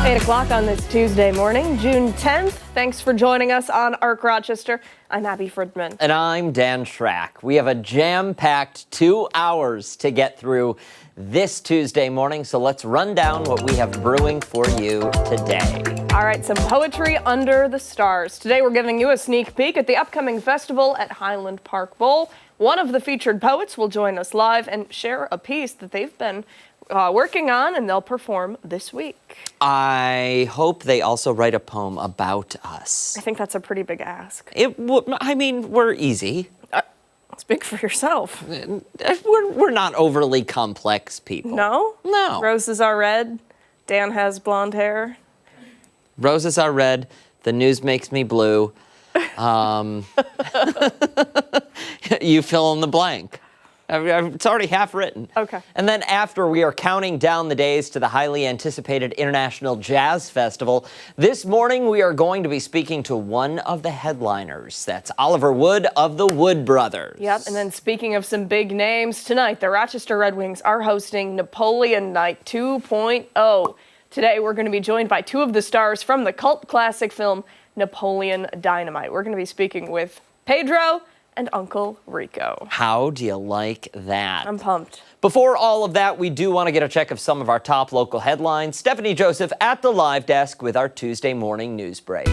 8 o'clock on this Tuesday morning, June 10th. Thanks for joining us on ARC Rochester. I'm Abby Fridmann. And I'm Dan Schrack. We have a jam-packed 2 hours to get through this Tuesday morning, so let's run down what we have brewing for you today. All right, some poetry under the stars. Today we're giving you a sneak peek at the upcoming festival at Highland Park Bowl. One of the featured poets will join us live and share a piece that they've been working on, and they'll perform this week. I hope they also write a poem about us. I think that's a pretty big ask. We're easy. Speak for yourself. We're not overly complex people. No? No. Roses are red. Dan has blonde hair. Roses are red. The news makes me blue. You fill in the blank. It's already half written. Okay. And then after, we are counting down the days to the highly anticipated International Jazz Festival. This morning, we are going to be speaking to one of the headliners. That's Oliver Wood of the Wood Brothers. Yep, and then speaking of some big names, tonight the Rochester Red Wings are hosting Napoleon Night 2.0. Today, we're going to be joined by two of the stars from the cult classic film Napoleon Dynamite. We're going to be speaking with Pedro and Uncle Rico. How do you like that? I'm pumped. Before all of that, we do want to get a check of some of our top local headlines. Stephannie Joseph at the live desk with our Tuesday morning news break.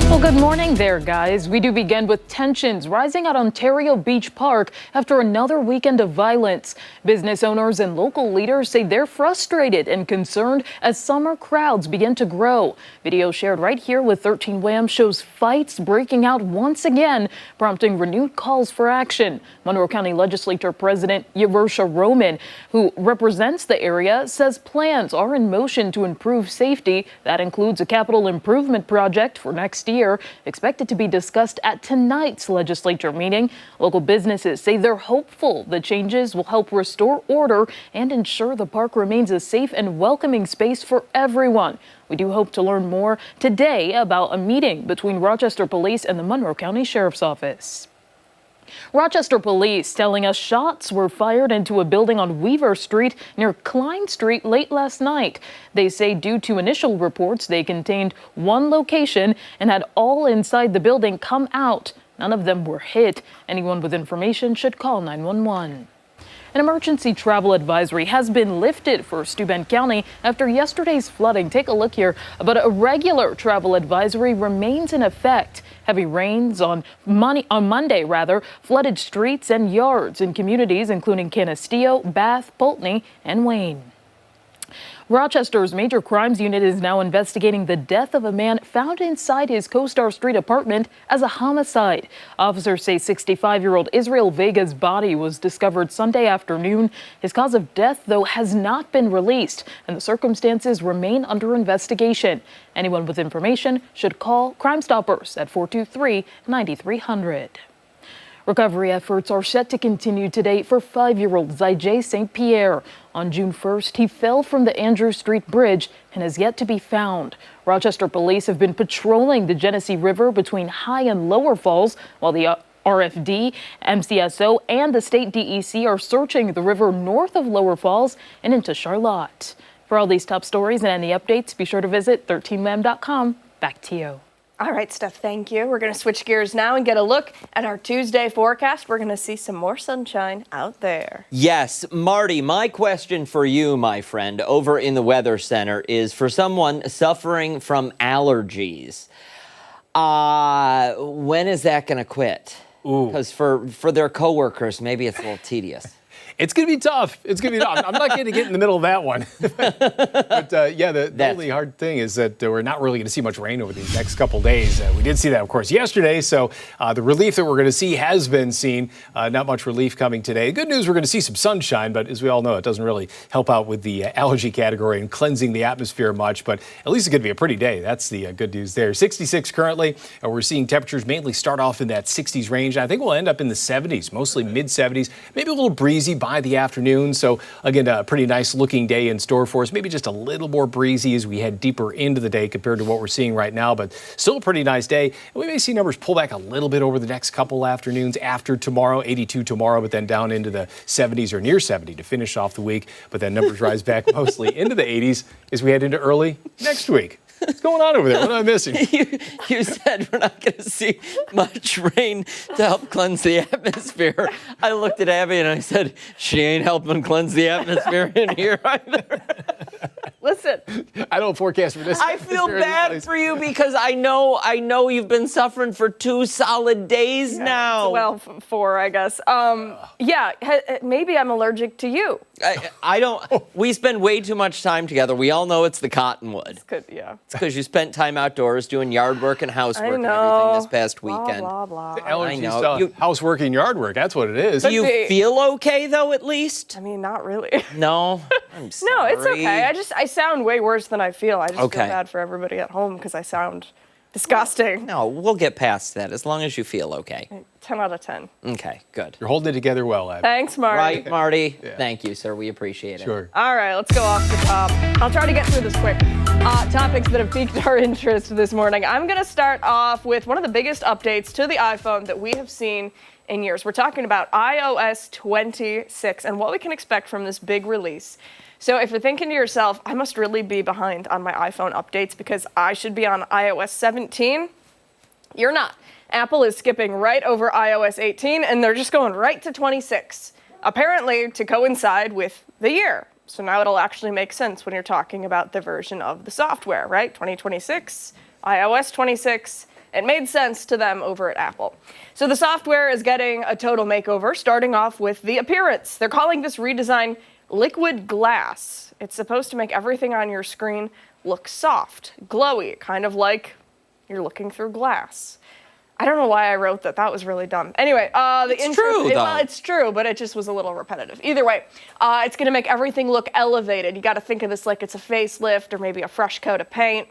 Well, good morning there, guys. We do begin with tensions rising at Ontario Beach Park after another weekend of violence. Business owners and local leaders say they're frustrated and concerned as summer crowds begin to grow. Video shared right here with 13 Wham shows fights breaking out once again, prompting renewed calls for action. Monroe County Legislature President Yersha Roman, who represents the area, says plans are in motion to improve safety. That includes a capital improvement project for next year, expected to be discussed at tonight's legislature meeting. Local businesses say they're hopeful the changes will help restore order and ensure the park remains a safe and welcoming space for everyone. We do hope to learn more today about a meeting between Rochester Police and the Monroe County Sheriff's Office. Rochester police telling us shots were fired into a building on Weaver Street near Klein Street late last night. They say due to initial reports, they contained one location and had all inside the building come out. None of them were hit. Anyone with information should call 911. An emergency travel advisory has been lifted for Steuben County after yesterday's flooding. Take a look here. But a regular travel advisory remains in effect. Heavy rains on Monday flooded streets and yards in communities including Canisteo, Bath, Pulteney, and Wayne. Rochester's Major Crimes Unit is now investigating the death of a man found inside his CoStar Street apartment as a homicide. Officers say 65-year-old Israel Vega's body was discovered Sunday afternoon. His cause of death, though, has not been released, and the circumstances remain under investigation. Anyone with information should call Crime Stoppers at 423-9300. Recovery efforts are set to continue today for 5-year-old Zijay St. Pierre. On June 1st, he fell from the Andrew Street Bridge and has yet to be found. Rochester police have been patrolling the Genesee River between High and Lower Falls, while the RFD, MCSO, and the state DEC are searching the river north of Lower Falls and into Charlotte. For all these top stories and any updates, be sure to visit 13wham.com. Back to you. All right, Steph, thank you. We're going to switch gears now and get a look at our Tuesday forecast. We're going to see some more sunshine out there. Yes, Marty, my question for you, my friend, over in the Weather Center is for someone suffering from allergies. When is that going to quit? Because for their coworkers, maybe it's a little tedious. It's going to be tough. It's going to be tough. I'm not going to get in the middle of that one. But the only hard thing is that we're not really going to see much rain over these next couple days. We did see that, of course, yesterday. So the relief that we're going to see has been seen. Not much relief coming today. Good news, we're going to see some sunshine. But as we all know, it doesn't really help out with the allergy category and cleansing the atmosphere much. But at least it's going to be a pretty day. That's the good news there. 66 currently. We're seeing temperatures mainly start off in that 60s range. I think we'll end up in the 70s, mostly mid 70s, maybe a little breezy by the afternoon. So again, a pretty nice looking day in store for us. Maybe just a little more breezy as we head deeper into the day compared to what we're seeing right now, but still a pretty nice day. And we may see numbers pull back a little bit over the next couple afternoons after tomorrow, 82 tomorrow, but then down into the 70s or near 70 to finish off the week. But then numbers rise back mostly into the 80s as we head into early next week. What's going on over there? What am I missing? You said we're not going to see much rain to help cleanse the atmosphere. I looked at Abby and I said, she ain't helping cleanse the atmosphere in here either. Listen, I don't forecast for this. I feel bad for you because I know you've been suffering for 2 solid days now. well, 4, I guess. Maybe I'm allergic to you. I don't. We spend way too much time together. We all know it's the cottonwood. Yeah. It's because you spent time outdoors doing yard work and housework and everything this past weekend. Blah, blah, blah. Allergies to housework and yard work. That's what it is. Do you feel okay though, at least? I mean, not really. No. I'm sorry. No, it's okay. I sound way worse than I feel. I just Okay. feel bad for everybody at home because I sound disgusting. No, we'll get past that as long as you feel okay. 10 out of 10. Okay, good. You're holding it together well, Abby. Thanks, Marty. Right, Marty? Thank you, sir. We appreciate it. Sure. All right, let's go off the top. I'll try to get through this quick. Topics that have piqued our interest this morning. I'm going to start off with one of the biggest updates to the iPhone that we have seen in years. We're talking about iOS 26 and what we can expect from this big release. So if you're thinking to yourself, I must really be behind on my iPhone updates because I should be on iOS 17, you're not. Apple is skipping right over iOS 18 and they're just going right to 26, apparently to coincide with the year. So now it'll actually make sense when you're talking about the version of the software, right? 2026, iOS 26. It made sense to them over at Apple. So the software is getting a total makeover, starting off with the appearance. They're calling this redesign liquid glass. It's supposed to make everything on your screen look soft, glowy, kind of like you're looking through glass. I don't know why I wrote that. That was really dumb. Anyway, the intro. True, though. Well, it's true, but it just was a little repetitive. Either way, it's going to make everything look elevated. You got to think of this like it's a facelift or maybe a fresh coat of paint.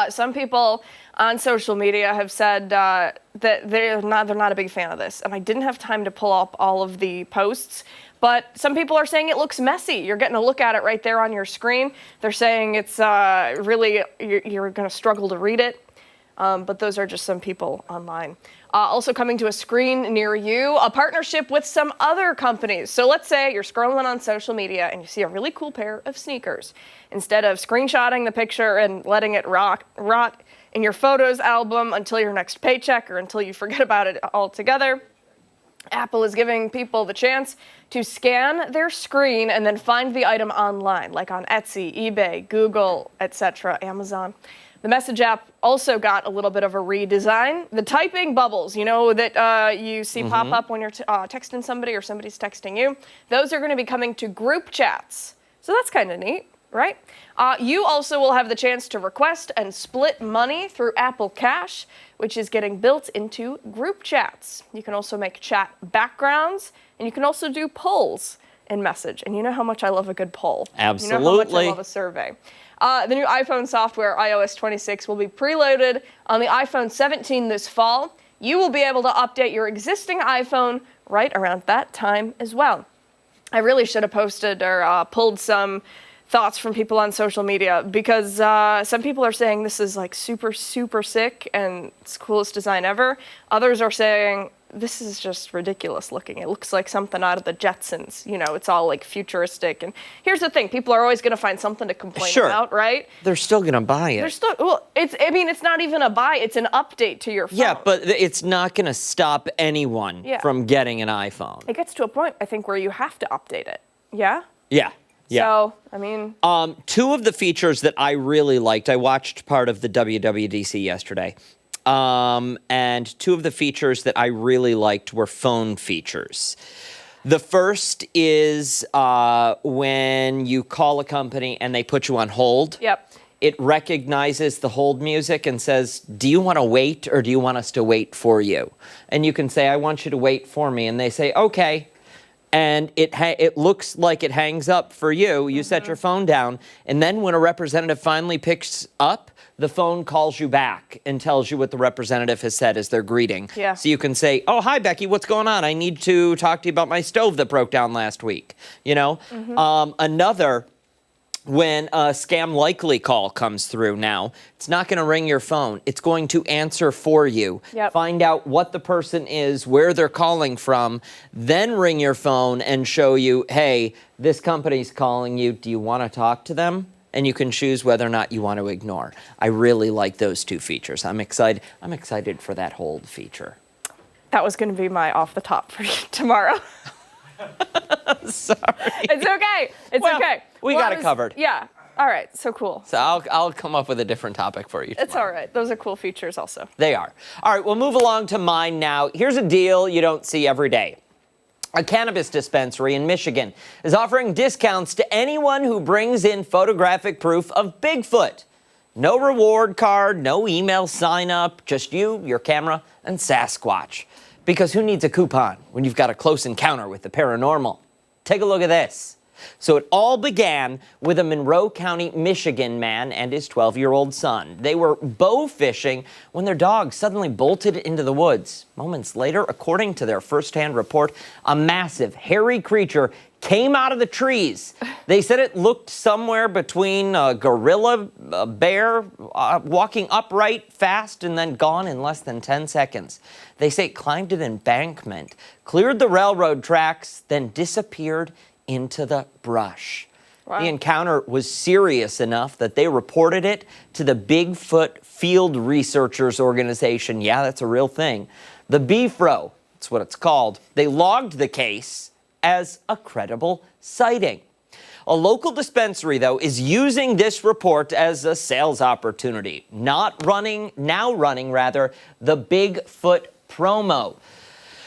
Some people on social media have said that they're not a big fan of this, and I didn't have time to pull up all of the posts. But some people are saying it looks messy. You're getting a look at it right there on your screen. They're saying it's really you're going to struggle to read it. But those are just some people online. Also coming to a screen near you, a partnership with some other companies. So let's say you're scrolling on social media and you see a really cool pair of sneakers. Instead of screenshotting the picture and letting it rot in your photos album until your next paycheck or until you forget about it altogether, Apple is giving people the chance to scan their screen and then find the item online, like on Etsy, eBay, Google, etc., Amazon. The Message app also got a little bit of a redesign. The typing bubbles, that you see pop up when you're texting somebody or somebody's texting you, those are going to be coming to group chats. So that's kind of neat, right? You also will have the chance to request and split money through Apple Cash, which is getting built into group chats. You can also make chat backgrounds, and you can also do polls in Message. And you know how much I love a good poll. Absolutely. You know how much I love a survey. The new iPhone software, iOS 26, will be preloaded on the iPhone 17 this fall. You will be able to update your existing iPhone right around that time as well. I really should have posted or pulled some thoughts from people on social media because some people are saying this is like super, super sick and it's the coolest design ever. Others are saying this is just ridiculous looking. It looks like something out of the Jetsons. It's all like futuristic. And here's the thing. People are always going to find something to complain about, right? They're still going to buy it. It's not even a buy. It's an update to your phone. Yeah, but it's not going to stop anyone from getting an iPhone. It gets to a point, I think, where you have to update it. Yeah? Yeah. So, I mean... Two of the features that I really liked, I watched part of the WWDC yesterday, and two of the features that I really liked were phone features. The first is when you call a company and they put you on hold. Yep. It recognizes the hold music and says, do you want to wait or do you want us to wait for you? And you can say, I want you to wait for me. And they say, okay. and it looks like it hangs up for you. You set your phone down, and then when a representative finally picks up, the phone calls you back and tells you what the representative has said as their greeting. Yeah. So you can say, oh, hi, Becky, what's going on? I need to talk to you about my stove that broke down last week. You know? Another, when a scam likely call comes through now, it's not going to ring your phone. It's going to answer for you. Yep. Find out what the person is, where they're calling from, then ring your phone and show you, hey, this company's calling you. Do you want to talk to them? And you can choose whether or not you want to ignore. I really like those two features. I'm excited for that hold feature. That was going to be my off the top for tomorrow. Sorry. It's okay. It's okay. We got it covered. Yeah. All right. So cool. So I'll come up with a different topic for you tomorrow. It's all right. Those are cool features also. They are. All right, we'll move along to mine now. Here's a deal you don't see every day. A cannabis dispensary in Michigan is offering discounts to anyone who brings in photographic proof of Bigfoot. No reward card, no email sign up, just you, your camera, and Sasquatch. Because who needs a coupon when you've got a close encounter with the paranormal? Take a look at this. So it all began with a Monroe County, Michigan man and his 12-year-old son. They were bow fishing when their dog suddenly bolted into the woods. Moments later, according to their firsthand report, a massive, hairy creature came out of the trees. They said it looked somewhere between a gorilla, a bear, walking upright fast and then gone in less than 10 seconds. They say it climbed an embankment, cleared the railroad tracks, then disappeared into the brush. Wow. The encounter was serious enough that they reported it to the Bigfoot Field Researchers Organization. Yeah, that's a real thing. The BFRO, that's what it's called. They logged the case as a credible sighting. A local dispensary, though, is using this report as a sales opportunity, now running the Bigfoot promo.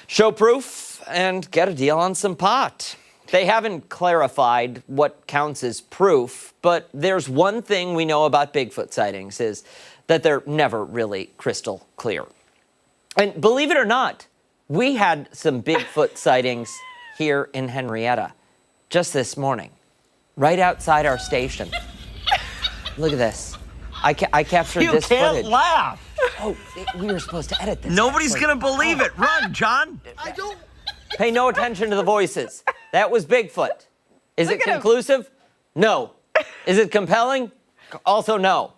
Show proof and get a deal on some pot. They haven't clarified what counts as proof, but there's one thing we know about Bigfoot sightings is that they're never really crystal clear. And believe it or not, we had some Bigfoot sightings here in Henrietta just this morning, right outside our station. Look at this. I captured this footage. You can't laugh. Oh, we were supposed to edit this. Nobody's going to believe it. Run, John. I don't. Pay no attention to the voices. That was Bigfoot. Is it conclusive? No. Is it compelling? Also no.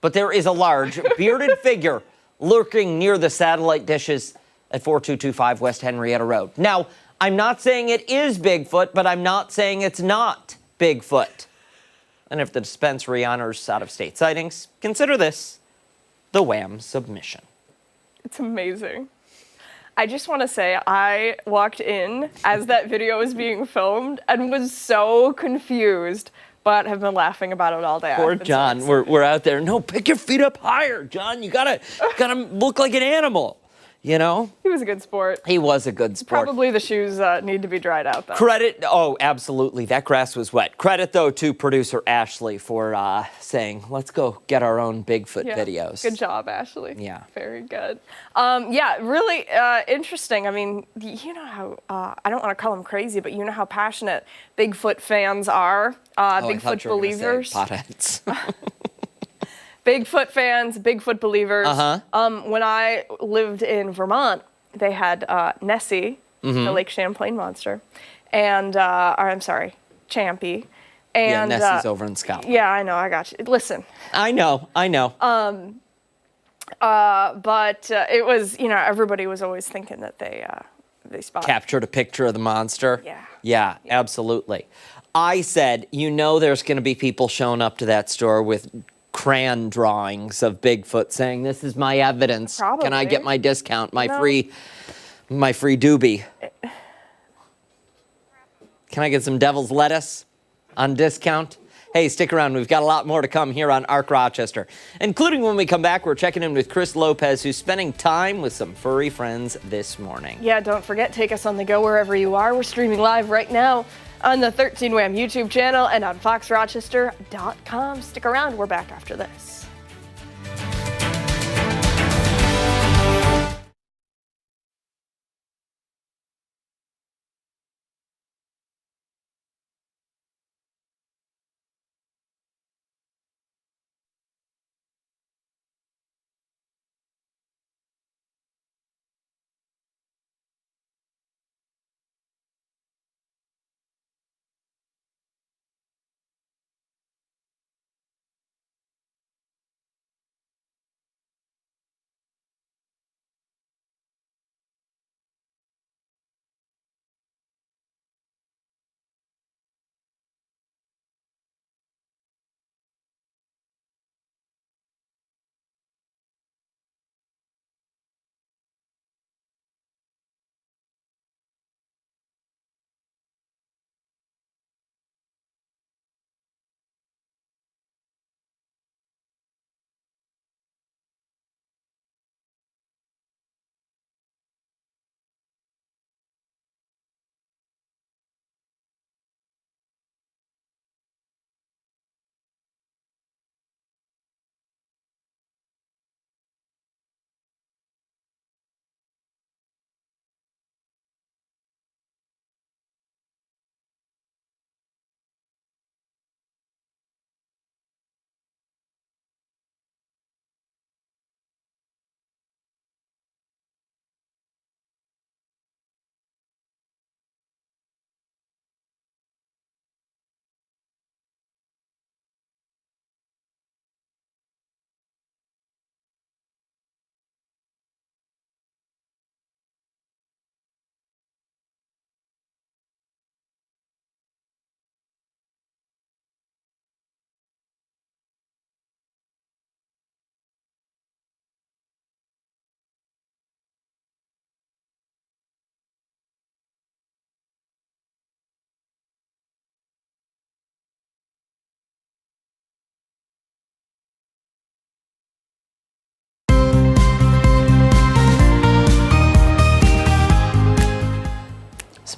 But there is a large, bearded figure lurking near the satellite dishes at 4225 West Henrietta Road. Now, I'm not saying it is Bigfoot, but I'm not saying it's not Bigfoot. And if the dispensary honors out-of-state sightings, consider this the Wham submission. It's amazing. I just want to say I walked in as that video was being filmed and was so confused, but have been laughing about it all day. Poor John, we're out there. No, pick your feet up higher, John. You gotta look like an animal. You know? He was a good sport. He was a good sport. Probably the shoes need to be dried out, though. Oh, absolutely. That grass was wet. Credit, though, to producer Ashley for saying, let's go get our own Bigfoot videos. Good job, Ashley. Yeah. Very good. Yeah, really interesting. I mean, you know how, I don't want to call them crazy, but you know how passionate Bigfoot fans are, Bigfoot believers. Potheads. Bigfoot fans, Bigfoot believers. When I lived in Vermont, they had Nessie, the Lake Champlain monster, and, I'm sorry, Champy. And, yeah, Nessie's over in Scotland. Yeah, I know, I got you. Listen. I know. But it was, you know, everybody was always thinking that they spotted. Captured a picture of the monster? Yeah. Yeah, absolutely. I said, you know there's going to be people showing up to that store with crayon drawings of Bigfoot saying, this is my evidence. Probably. Can I get my discount, my free doobie? Can I get some devil's lettuce on discount? Hey, stick around. We've got a lot more to come here on Arc Rochester, including when we come back, we're checking in with Chris Lopez, who's spending time with some furry friends this morning. Yeah, don't forget, take us on the go wherever you are. We're streaming live right now on the 13 Wham YouTube channel and on foxrochester.com. Stick around. We're back after this.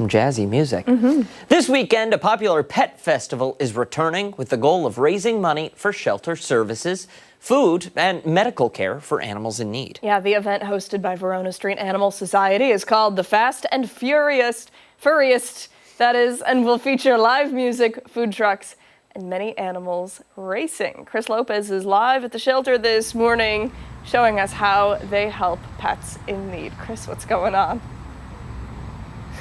some jazzy music. This weekend, a popular pet festival is returning with the goal of raising money for shelter services, food, and medical care for animals in need. Yeah, the event hosted by Verona Street Animal Society is called the Fast and Furriest, that is, and will feature live music, food trucks, and many animals racing. Chris Lopez is live at the shelter this morning, showing us how they help pets in need. Chris, what's going on?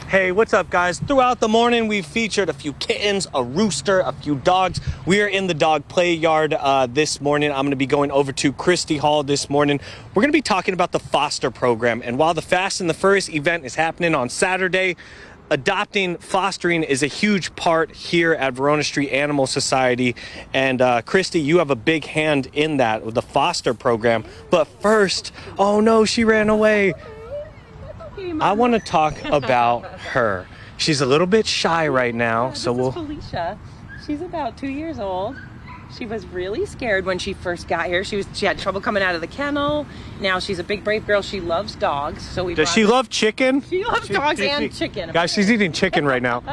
Hey, what's up, guys? Throughout the morning, we've featured a few kittens, a rooster, a few dogs. We are in the dog play yard this morning. I'm going to be going over to Christie Hall this morning. We're going to be talking about the foster program. And while the Fast and the Furriest event is happening on Saturday, adopting, fostering is a huge part here at Verona Street Animal Society. And Christy, you have a big hand in that with the foster program. But first, oh no, she ran away. I want to talk about her. She's a little bit shy right now, so we'll... This is Felicia. She's about 2 years old. She was really scared when she first got here. She had trouble coming out of the kennel. Now she's a big brave girl. She loves dogs. So we Does she love chicken? She loves dogs and chicken. Guys, she's eating chicken right now.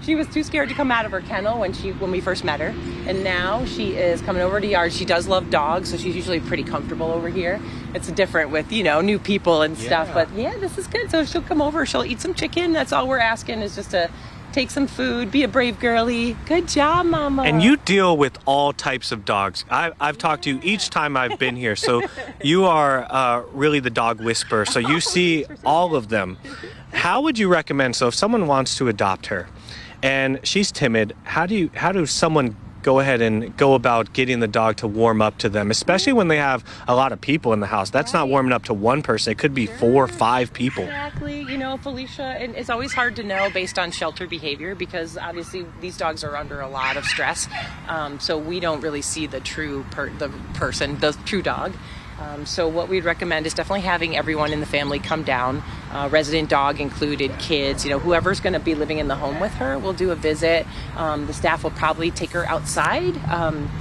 She was too scared to come out of her kennel when we first met her, and now she is coming over to yard. She does love dogs, so she's usually pretty comfortable over here. It's different with, new people and stuff, but yeah, this is good. So she'll come over, she'll eat some chicken. That's all we're asking, is just to take some food, be a brave girly. Good job, Mama. And you deal with all types of dogs. I've talked to you each time I've been here, so you are really the dog whisperer, so you see all of them. How would you recommend, so if someone wants to adopt her, and she's timid, how does someone go ahead and go about getting the dog to warm up to them, especially when they have a lot of people in the house? That's not warming up to one person. It could be 4 or 5 people. Exactly. Felicia, and it's always hard to know based on shelter behavior, because obviously these dogs are under a lot of stress. So we don't really see the true the true dog. So what we'd recommend is definitely having everyone in the family come down, resident dog included, kids, whoever's going to be living in the home with her. We'll do a visit. The staff will probably take her outside.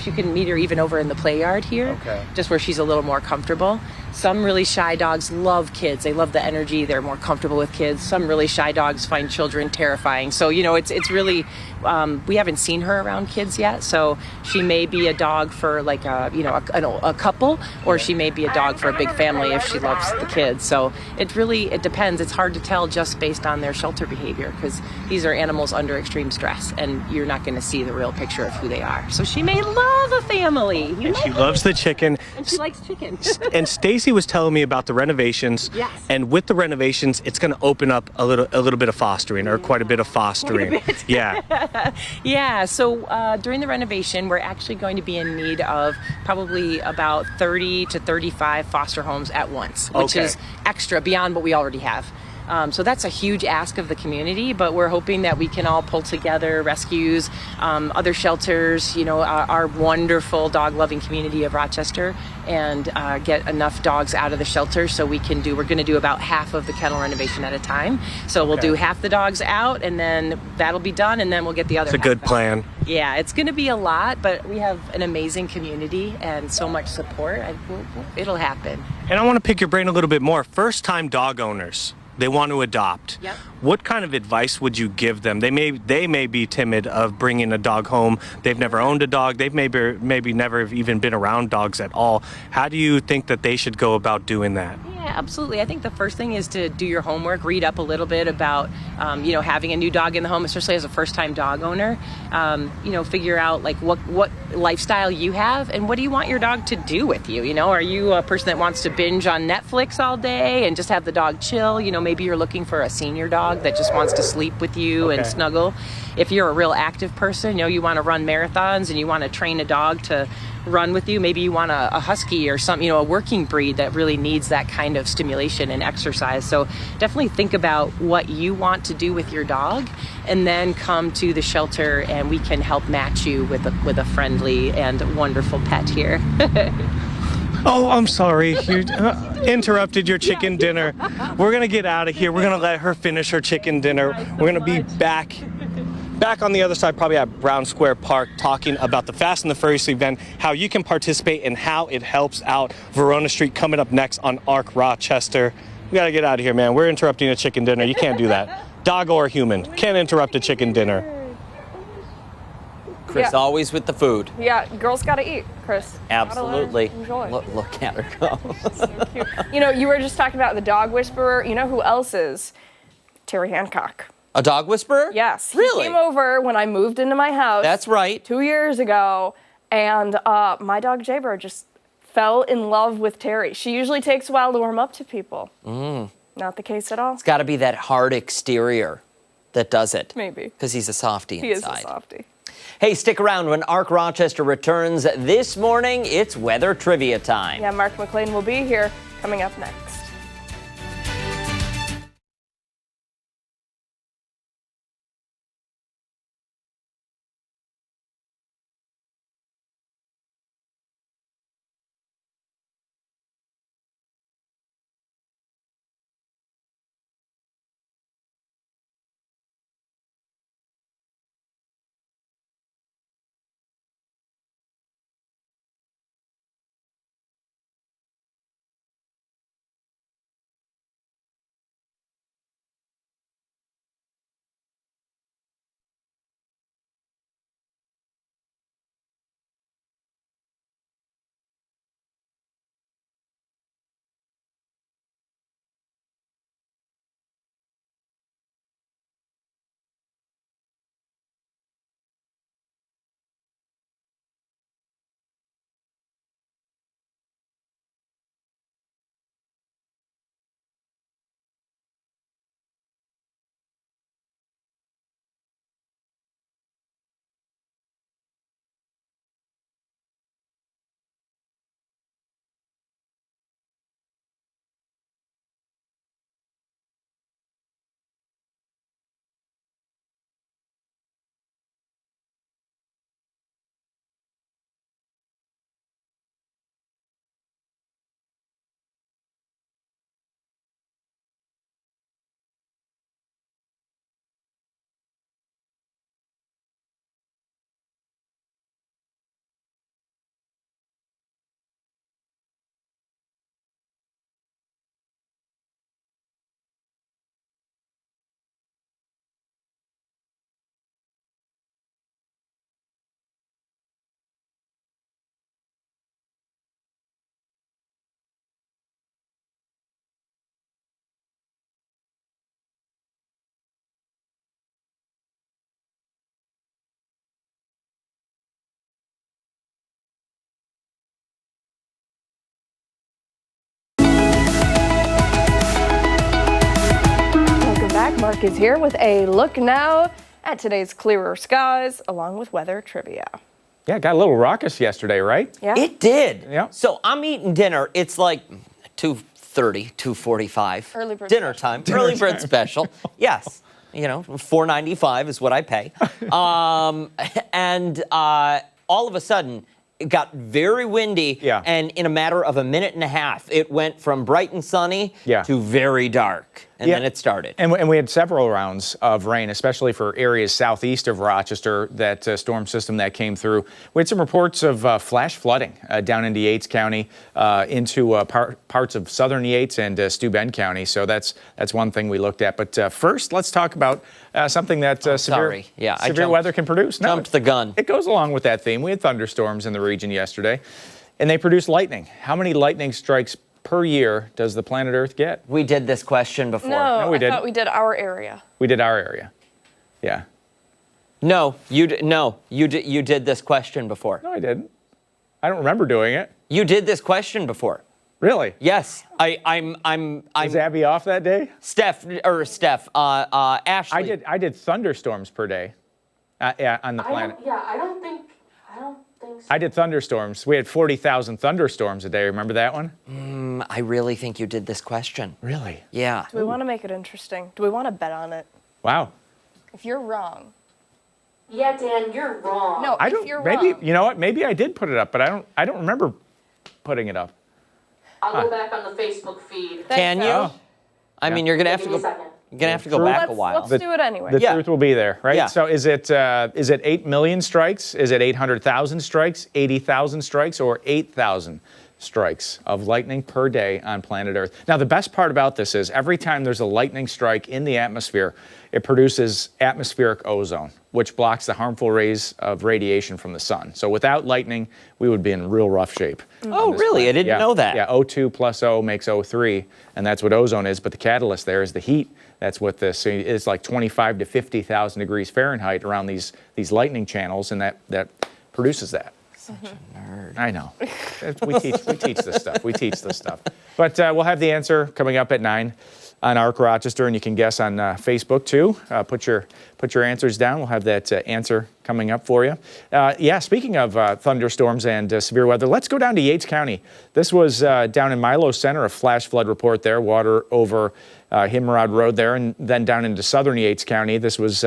You can meet her even over in the play yard here, just where she's a little more comfortable. Some really shy dogs love kids. They love the energy. They're more comfortable with kids. Some really shy dogs find children terrifying. So, it's really, we haven't seen her around kids yet. So she may be a dog for like a couple, or she may be a dog for a big family if she loves the kids. So it depends. It's hard to tell just based on their shelter behavior, because these are animals under extreme stress, and you're not going to see the real picture of who they are. So she may love a family. And she loves the chicken. And she likes chicken. And Stacy was telling me about the renovations. Yes. And with the renovations, it's going to open up a little bit of fostering, or quite a bit of fostering. Quite a bit. Yeah. Yeah. So during the renovation, we're actually going to be in need of probably about 30 to 35 foster homes at once, which is extra beyond what we already have. So that's a huge ask of the community, but we're hoping that we can all pull together rescues, other shelters, our wonderful dog-loving community of Rochester, and get enough dogs out of the shelter so we're going to do about half of the kennel renovation at a time. So we'll do half the dogs out, and then that'll be done, and then we'll get the other half. It's a good plan. Yeah, it's going to be a lot, but we have an amazing community and so much support. It'll happen. And I want to pick your brain a little bit more. First-time dog owners. They want to adopt. Yep. What kind of advice would you give them? They may be timid of bringing a dog home. They've never owned a dog. They've maybe never even been around dogs at all. How do you think that they should go about doing that? Yeah, absolutely. I think the first thing is to do your homework, read up a little bit about, having a new dog in the home, especially as a first-time dog owner. Figure out like what lifestyle you have and what do you want your dog to do with you. Are you a person that wants to binge on Netflix all day and just have the dog chill? Maybe you're looking for a senior dog that just wants to sleep with you and snuggle. If you're a real active person, you want to run marathons and you want to train a dog to run with you. Maybe you want a husky or something, a working breed that really needs that kind of stimulation and exercise. So definitely think about what you want to do with your dog, and then come to the shelter and we can help match you with a friendly and wonderful pet here. Oh, I'm sorry. You interrupted your chicken dinner. We're going to get out of here. We're going to let her finish her chicken dinner. We're going to be back on the other side, probably at Brown Square Park, talking about the Fast and the Furriest event, how you can participate and how it helps out Verona Street, coming up next on ARC Rochester. We got to get out of here, man. We're interrupting a chicken dinner. You can't do that. Dog or human. Can't interrupt a chicken dinner. Chris Yeah. always with the food. Yeah, girls gotta eat, Chris. Absolutely. Gotta learn to enjoy. Look at her go. So cute. You know, you were just talking about the dog whisperer. You know who else is? Terry Hancock. A dog whisperer? Yes. Really? He came over when I moved into my house. That's right. 2 years ago, and my dog Jaybird just fell in love with Terry. She usually takes a while to warm up to people. Not the case at all. It's got to be that hard exterior that does it. Maybe. Because he's a softie He is inside. a softie. Hey, stick around. When Arc Rochester returns this morning, it's weather trivia time. Yeah, Mark McLean will be here coming up next. Mark is here with a look now at today's clearer skies, along with weather trivia. Yeah, it got a little raucous yesterday, right? Yeah. It did. Yeah. So I'm eating dinner. It's like 2:30, 2:45. Early bird dinner special. time. Early bird special. Yes. You know, $4.95 is what I pay. And all of a sudden, it got very windy. Yeah. And in a matter of a minute and a half, it went from bright and sunny to very dark. And then it started. And we had several rounds of rain, especially for areas southeast of Rochester, that storm system that came through. We had some reports of flash flooding down into Yates County, into parts of southern Yates and Steuben County. So that's one thing we looked at. But first, let's talk about something that severe weather can produce. Jumped the gun. It goes along with that theme. We had thunderstorms in the region yesterday, and they produced lightning. How many lightning strikes per year does the planet Earth get? We did this question before. No, we I didn't. thought we did our area. We did our area. Yeah. No, you did this question before. No, I didn't. I don't remember doing it. You did this question before. Really? Yes, I'm. Was Abby off that day? Ashley. I did thunderstorms per day. On the planet. I don't think so. I did thunderstorms. We had 40,000 thunderstorms a day. Remember that one? I really think you did this question. Really? Yeah. Do we want to make it interesting? Do we want to bet on it? Wow. If you're wrong. Yeah, Dan, you're wrong. No, I if don't. you're Maybe wrong. you know what? Maybe I did put it up, but I don't remember putting it up. I'll go back on the Facebook feed. Can you? Oh. I mean, you're gonna have to Give me go. a second. You're gonna have to go back a while. Let's do it anyway. The Yeah. truth will be there, right? Yeah. So is it 8 million strikes? Is it 800,000 strikes? 80,000 strikes? Or 8,000 strikes of lightning per day on planet Earth. Now, the best part about this is every time there's a lightning strike in the atmosphere, it produces atmospheric ozone, which blocks the harmful rays of radiation from the sun. So without lightning, we would be in real rough shape. Oh, really? I didn't know that. Yeah, O2 plus O makes O3, and that's what ozone is. But the catalyst there is the heat. That's what this is, like 25 to 50,000 degrees Fahrenheit around these lightning channels, and that produces that. Such a nerd. I know. We teach this stuff. We teach this stuff. But we'll have the answer coming up at 9 on ARC Rochester, and you can guess on Facebook too. Put your answers down. We'll have that answer coming up for you. Yeah, speaking of thunderstorms and severe weather, let's go down to Yates County. This was down in Milo Center, a flash flood report there, water over Himrod Road there, and then down into southern Yates County. This was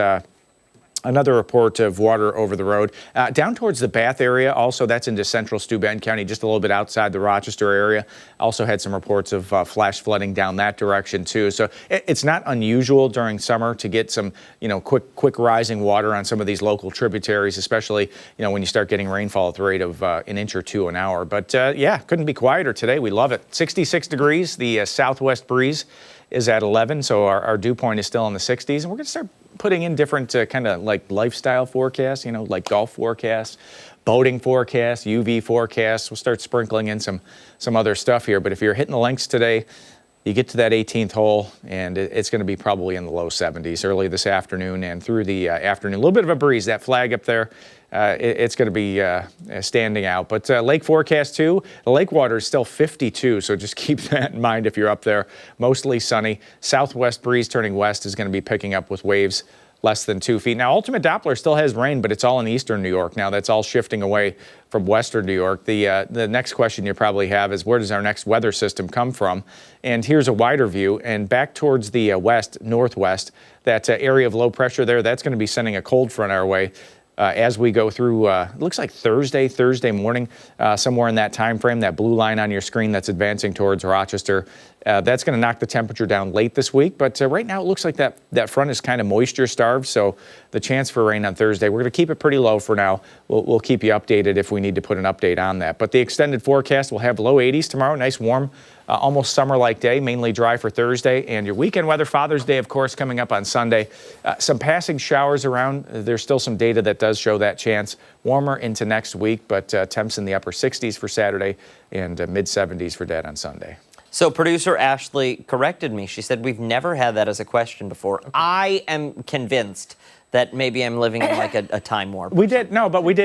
another report of water over the road. Down towards the Bath area, also that's into central Steuben County, just a little bit outside the Rochester area. Also had some reports of flash flooding down that direction too. So it's not unusual during summer to get some, quick rising water on some of these local tributaries, especially, when you start getting rainfall at the rate of an inch or two an hour. But yeah, couldn't be quieter today. We love it. 66 degrees, the southwest breeze is at 11, so our dew point is still in the 60s, and we're going to start putting in different kind of like lifestyle forecasts, like golf forecasts, boating forecasts, UV forecasts. We'll start sprinkling in some other stuff here, but if you're hitting the links today, you get to that 18th hole, and it's going to be probably in the low 70s early this afternoon and through the afternoon. A little bit of a breeze, that flag up there, it's going to be standing out. But lake forecast too, the lake water is still 52, so just keep that in mind if you're up there. Mostly sunny. Southwest breeze turning west is going to be picking up with waves less than 2 feet. Now, Ultimate Doppler still has rain, but it's all in eastern New York. Now, that's all shifting away from western New York. The next question you probably have is, where does our next weather system come from? And here's a wider view. And back towards the west, northwest, that area of low pressure there, that's going to be sending a cold front our way. As we go through, it looks like Thursday morning, somewhere in that time frame, that blue line on your screen that's advancing towards Rochester. That's going to knock the temperature down late this week, but right now it looks like that front is kind of moisture starved, so the chance for rain on Thursday, we're going to keep it pretty low for now. We'll keep you updated if we need to put an update on that. But the extended forecast will have low 80s tomorrow, nice warm, almost summer-like day, mainly dry for Thursday. And your weekend weather, Father's Day, of course, coming up on Sunday. Some passing showers around. There's still some data that does show that chance. Warmer into next week, but temps in the upper 60s for Saturday and mid-70s for Dad on Sunday. So producer Ashley corrected me. She said we've never had that as a question before. Okay. I am convinced that maybe I'm living in like a time warp. We did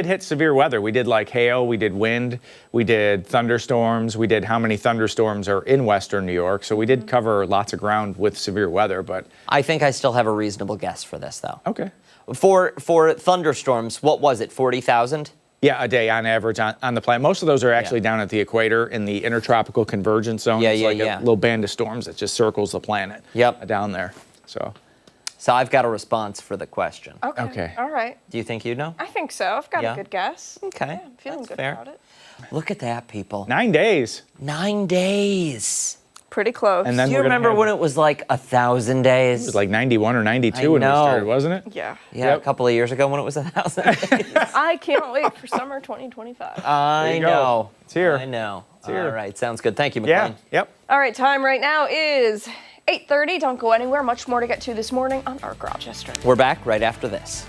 hit severe weather. We did like hail, we did wind, we did thunderstorms, we did how many thunderstorms are in western New York. So we did cover lots of ground with severe weather, but I think I still have a reasonable guess for this though. Okay. For thunderstorms, what was it, 40,000? Yeah, a day on average on the planet. Most of those are actually down at the equator in the intertropical convergence zone. It's like a little band of storms that just circles the planet down there. So I've got a response for the question. Okay. All right. Do you think you know? I think so. I've got a good guess. Okay. Yeah, I'm feeling good fair. about it. Look at that, people. 9 days. 9 days. Pretty close. And then Do you remember when it was like 1,000 days? It was like 91 or 92 when we started, wasn't it? Yeah. Yeah, a couple of years ago when it was 1,000 days. I can't wait for summer 2025. I know. It's here. I know. It's here. All right, sounds good. Thank you, Yeah. McLean. Yep. All right, time right now is 8:30. Don't go anywhere. Much more to get to this morning on ARC Rochester. We're back right after this.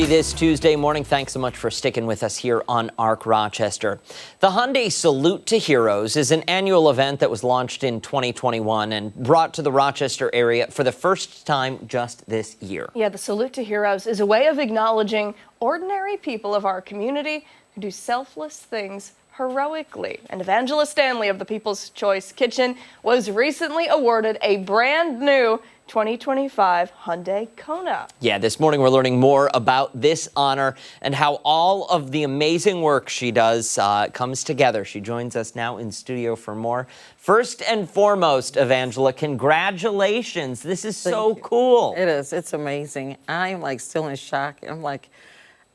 this Tuesday morning. Thanks so much for sticking with us here on ARC Rochester. The Hyundai Salute to Heroes is an annual event that was launched in 2021 and brought to the Rochester area for the first time just this year. Yeah, the Salute to Heroes is a way of acknowledging ordinary people of our community who do selfless things heroically. And Evangelist Stanley of the People's Choice Kitchen was recently awarded a brand new 2025 Hyundai Kona. Yeah, this morning we're learning more about this honor and how all of the amazing work she does comes together. She joins us now in studio for more. First and foremost, Evangela, congratulations. This is so cool. It is. It's amazing. I'm like still in shock. I'm like,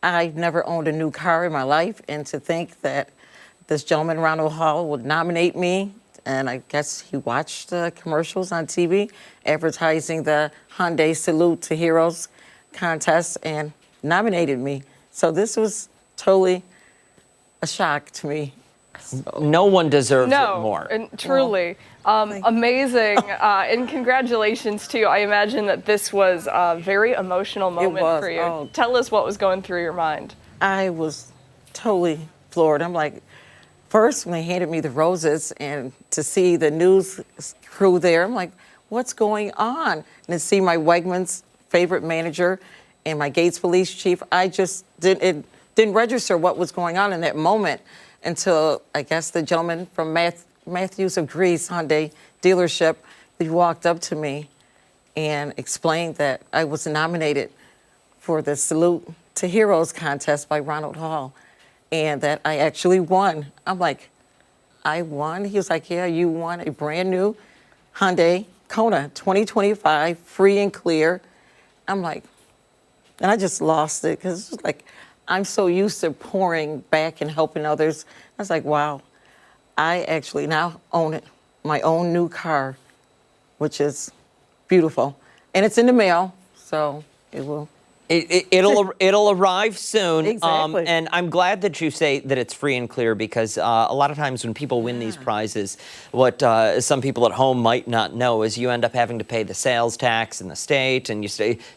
I've never owned a new car in my life, and to think that this gentleman, Ronald Hall, would nominate me. And I guess he watched the commercials on TV advertising the Hyundai Salute to Heroes contest and nominated me. So this was totally a shock to me. No one deserves it more. And truly amazing. And congratulations, too. I imagine that this was a very emotional moment for you. Oh. Tell us what was going through your mind. I was totally floored. I'm like, first, when they handed me the roses and to see the news crew there, I'm like, what's going on? And to see my Wegmans favorite manager and my Gates police chief, I just didn't register what was going on in that moment until, I guess, the gentleman from Matthews of Greece Hyundai dealership, he walked up to me and explained that I was nominated for the Salute to Heroes contest by Ronald Hall, and that I actually won. I'm like, I won? He was like, yeah, you won a brand new Hyundai Kona 2025, free and clear. I'm like, and I just lost it because it's like, I'm so used to pouring back and helping others. I was like, wow, I actually now own it, my own new car, which is beautiful. And it's in the mail, so it will. It'll arrive soon. Exactly. And I'm glad that you say that it's free and clear, because a lot of times when people win these prizes, what some people at home might not know is you end up having to pay the sales tax in the state, and you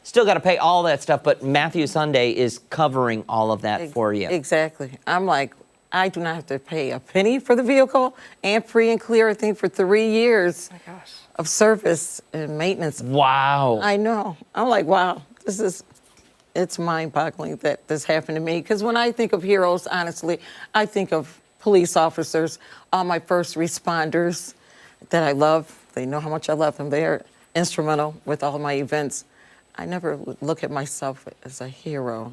still got to pay all that stuff. But Matthews Hyundai is covering all of that for you. Exactly. I'm like, I do not have to pay a penny for the vehicle, and free and clear, I think, for 3 years of service and maintenance. Wow. I know. I'm like, wow, it's mind-boggling that this happened to me. Because when I think of heroes, honestly, I think of police officers, all my first responders that I love. They know how much I love them. They're instrumental with all my events. I never would look at myself as a hero.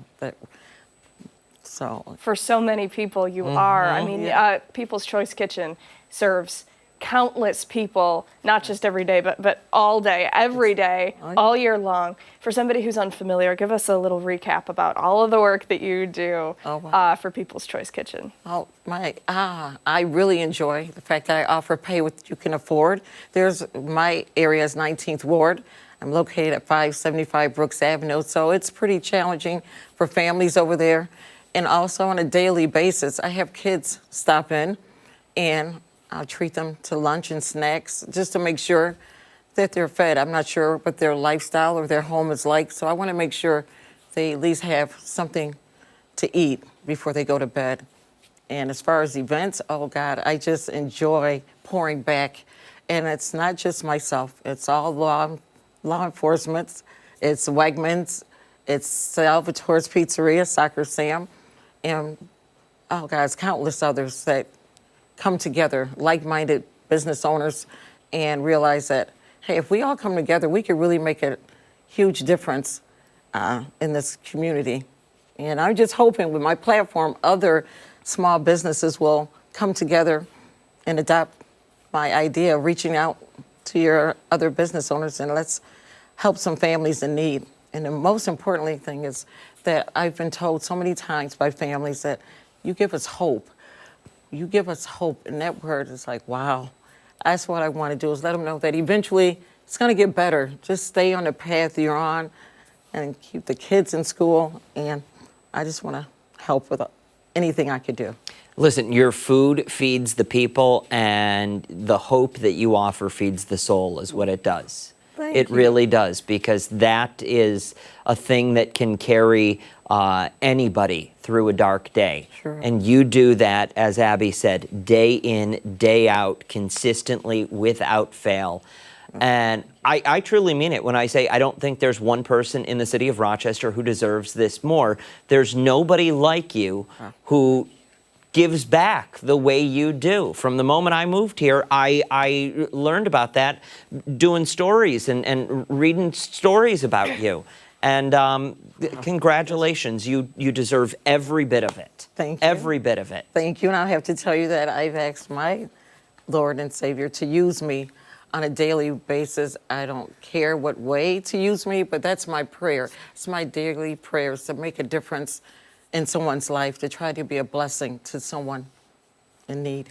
For so many people, you are. I mean, People's Choice Kitchen serves countless people, not just every day, but all day, every day, all year long. For somebody who's unfamiliar, give us a little recap about all of the work that you do for People's Choice Kitchen. I really enjoy the fact that I offer pay what you can afford. My area is 19th Ward. I'm located at 575 Brooks Avenue, so it's pretty challenging for families over there. And also on a daily basis, I have kids stop in, and I'll treat them to lunch and snacks just to make sure that they're fed. I'm not sure what their lifestyle or their home is like, so I want to make sure they at least have something to eat before they go to bed. And as far as events, oh God, I just enjoy pouring back. And it's not just myself, it's all law enforcement, it's Wegmans, it's Salvatore's Pizzeria, Soccer Sam, and oh God, it's countless others that come together, like-minded business owners, and realize that, hey, if we all come together, we could really make a huge difference in this community. And I'm just hoping with my platform, other small businesses will come together and adopt my idea of reaching out to your other business owners, and let's help some families in need. And the most importantly thing is that I've been told so many times by families that you give us hope. You give us hope, and that word is like, wow. That's what I want to do, is let them know that eventually it's going to get better. Just stay on the path you're on and keep the kids in school, and I just want to help with anything I could do. Listen, your food feeds the people, and the hope that you offer feeds the soul is what it does. It really does, because that is a thing that can carry anybody through a dark day. Sure. And you do that, as Abby said, day in, day out, consistently, without fail. And I truly mean it when I say I don't think there's one person in the city of Rochester who deserves this more. There's nobody like you who gives back the way you do. From the moment I moved here, I learned about that doing stories and reading stories about you. And congratulations, you deserve every bit of it. Thank you. Every bit of it. Thank you, and I have to tell you that I've asked my Lord and Savior to use me on a daily basis. I don't care what way to use me, but that's my prayer. It's my daily prayers to make a difference in someone's life, to try to be a blessing to someone in need.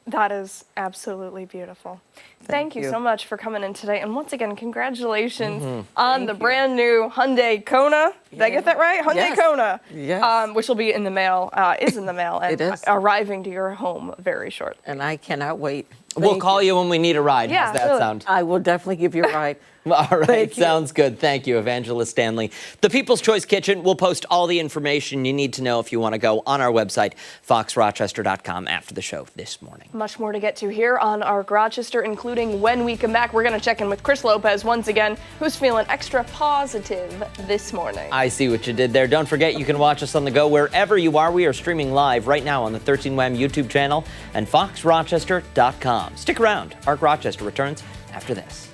That is absolutely beautiful. Thank you so much for coming in today. And once again, congratulations on the brand new Hyundai Kona. Did I get that right? Hyundai Kona. Yes. Which will be in the mail, is in the mail, and It is. Arriving to your home very shortly. And I cannot wait. We'll call you when we need a ride. Yeah, How's that really. sound? I will definitely give you a ride. All right, Thank you. sounds good. Thank you, Evangelist Stanley. The People's Choice Kitchen, we'll post all the information you need to know if you want to go on our website, foxrochester.com, after the show this morning. Much more to get to here on Arc Rochester, including when we come back. We're going to check in with Chris Lopez once again, who's feeling extra positive this morning. I see what you did there. Don't forget, you can watch us on the go wherever you are. We are streaming live right now on the 13WAM YouTube channel and foxrochester.com. Stick around. Arc Rochester returns after this.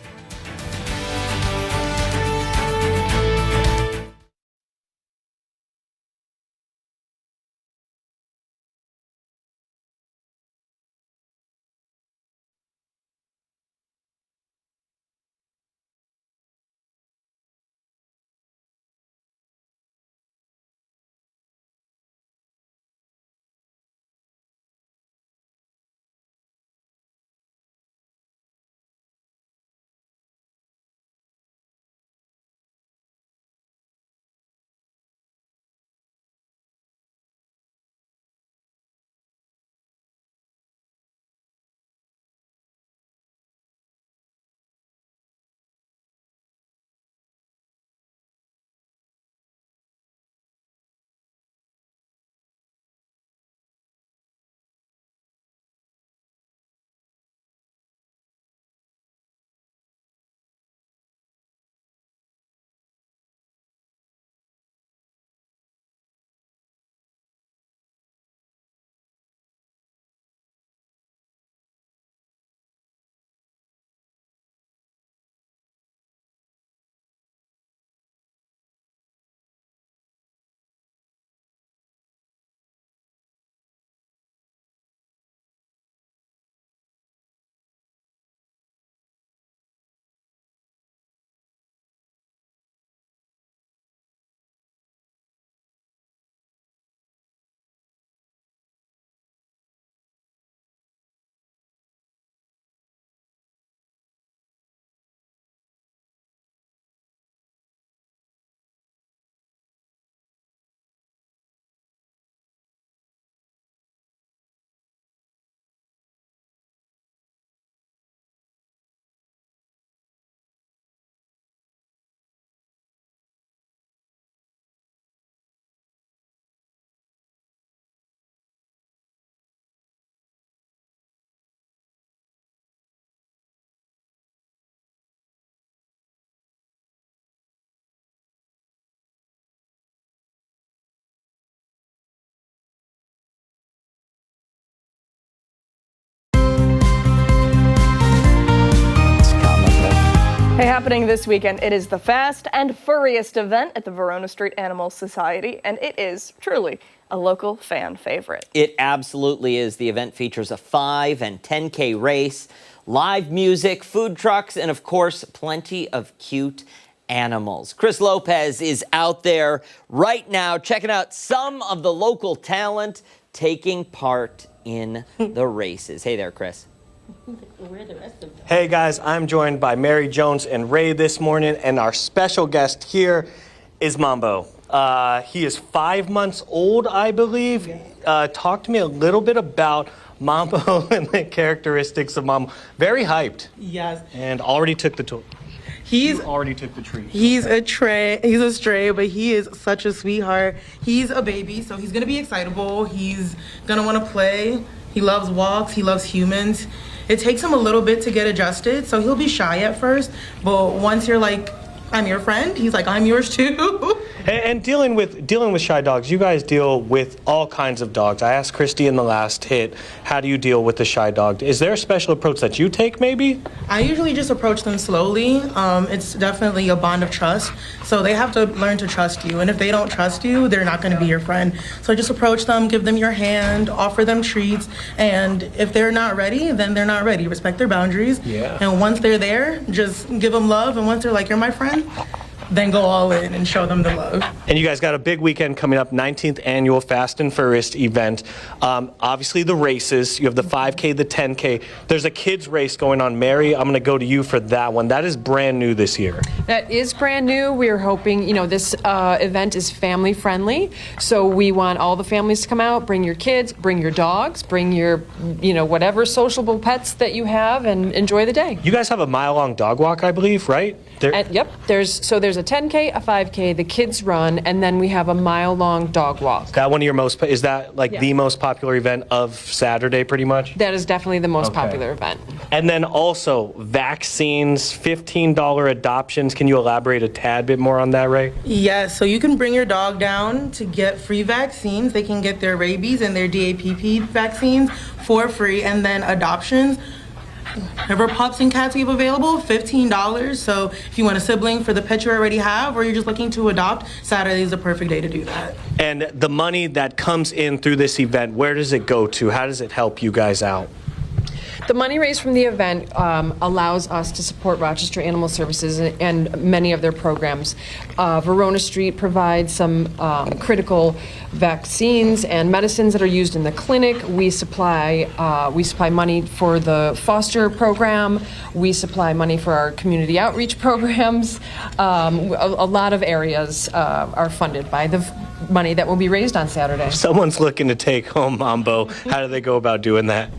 Hey, happening this weekend, it is the Fast and Furriest event at the Verona Street Animal Society, and it is truly a local fan favorite. It absolutely is. The event features a 5 and 10K race, live music, food trucks, and of course, plenty of cute animals. Chris Lopez is out there right now checking out some of the local talent taking part in the races. Hey there, Chris. Hey guys, I'm joined by Mary Jones and Ray this morning, and our special guest here is Mambo. He is 5 months old, I believe. Talk to me a little bit about Mambo and the characteristics of Mambo. Very hyped. Yes. And already took the tour. He's already took the treat. He's a stray, but he is such a sweetheart. He's a baby, so he's gonna be excitable. He's gonna want to play. He loves walks. He loves humans. It takes him a little bit to get adjusted, so he'll be shy at first. But once you're like, I'm your friend, he's like, I'm yours too. And dealing with shy dogs, you guys deal with all kinds of dogs. I asked Christy in the last hit, how do you deal with the shy dog? Is there a special approach that you take, maybe? I usually just approach them slowly. It's definitely a bond of trust. So they have to learn to trust you. And if they don't trust you, they're not going to be your friend. So just approach them, give them your hand, offer them treats. And if they're not ready, then they're not ready. Respect their boundaries. Yeah. And once they're there, just give them love. And once they're like, you're my friend, then go all in and show them the love. And you guys got a big weekend coming up, 19th annual Fast and Furriest event. Obviously the races, you have the 5K, the 10K. There's a kids race going on. Mary, I'm going to go to you for that one. That is brand new this year. That is brand new. We're hoping, this event is family friendly. So we want all the families to come out, bring your kids, bring your dogs, bring your, whatever sociable pets that you have and enjoy the day. You guys have a mile-long dog walk, I believe, right? Yep. There's a 10K, a 5K, the kids run, and then we have a mile-long dog walk. That one of your is that the most popular event of Saturday, pretty much? That is definitely the most popular event. And then also vaccines, $15 adoptions. Can you elaborate a tad bit more on that, Ray? Yes, so you can bring your dog down to get free vaccines. They can get their rabies and their DAPP vaccines for free, and then adoptions. Whatever pups and cats we have available, $15. So if you want a sibling for the pet you already have, or you're just looking to adopt, Saturday is the perfect day to do that. And the money that comes in through this event, where does it go to? How does it help you guys out? The money raised from the event allows us to support Rochester Animal Services and many of their programs. Verona Street provides some critical vaccines and medicines that are used in the clinic. We supply money for the foster program. We supply money for our community outreach programs. A lot of areas are funded by the money that will be raised on Saturday. If someone's looking to take home Mambo, how do they go about doing that?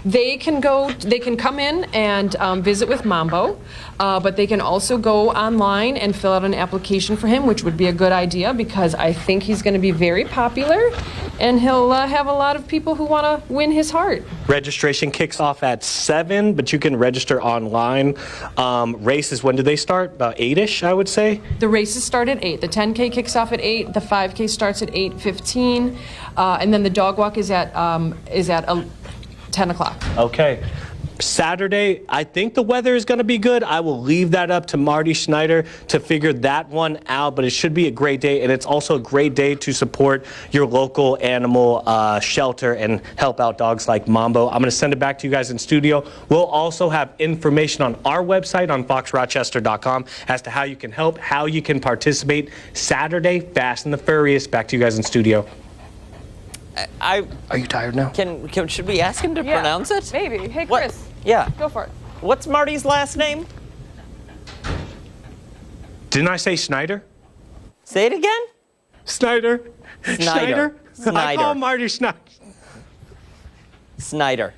They can come in and visit with Mambo, but they can also go online and fill out an application for him, which would be a good idea because I think he's going to be very popular and he'll have a lot of people who want to win his heart. Registration kicks off at 7, but you can register online. Races, when do they start? About 8-ish, I would say? The races start at 8. The 10K kicks off at 8. The 5K starts at 8:15. And then the dog walk is at 10 o'clock. Okay. Saturday, I think the weather is going to be good. I will leave that up to Marty Schneider to figure that one out, but it should be a great day, and it's also a great day to support your local animal shelter and help out dogs like Mambo. I'm going to send it back to you guys in studio. We'll also have information on our website on foxrochester.com as to how you can help, how you can participate. Saturday, Fast and the Furriest. Back to you guys in studio. Are you tired now? Should we ask him to pronounce it? Maybe. Hey, Chris. Yeah. Go for it. What's Marty's last name? Didn't I say Schneider? Say it again? Snyder. Snyder. I call Marty Schneider. Snyder.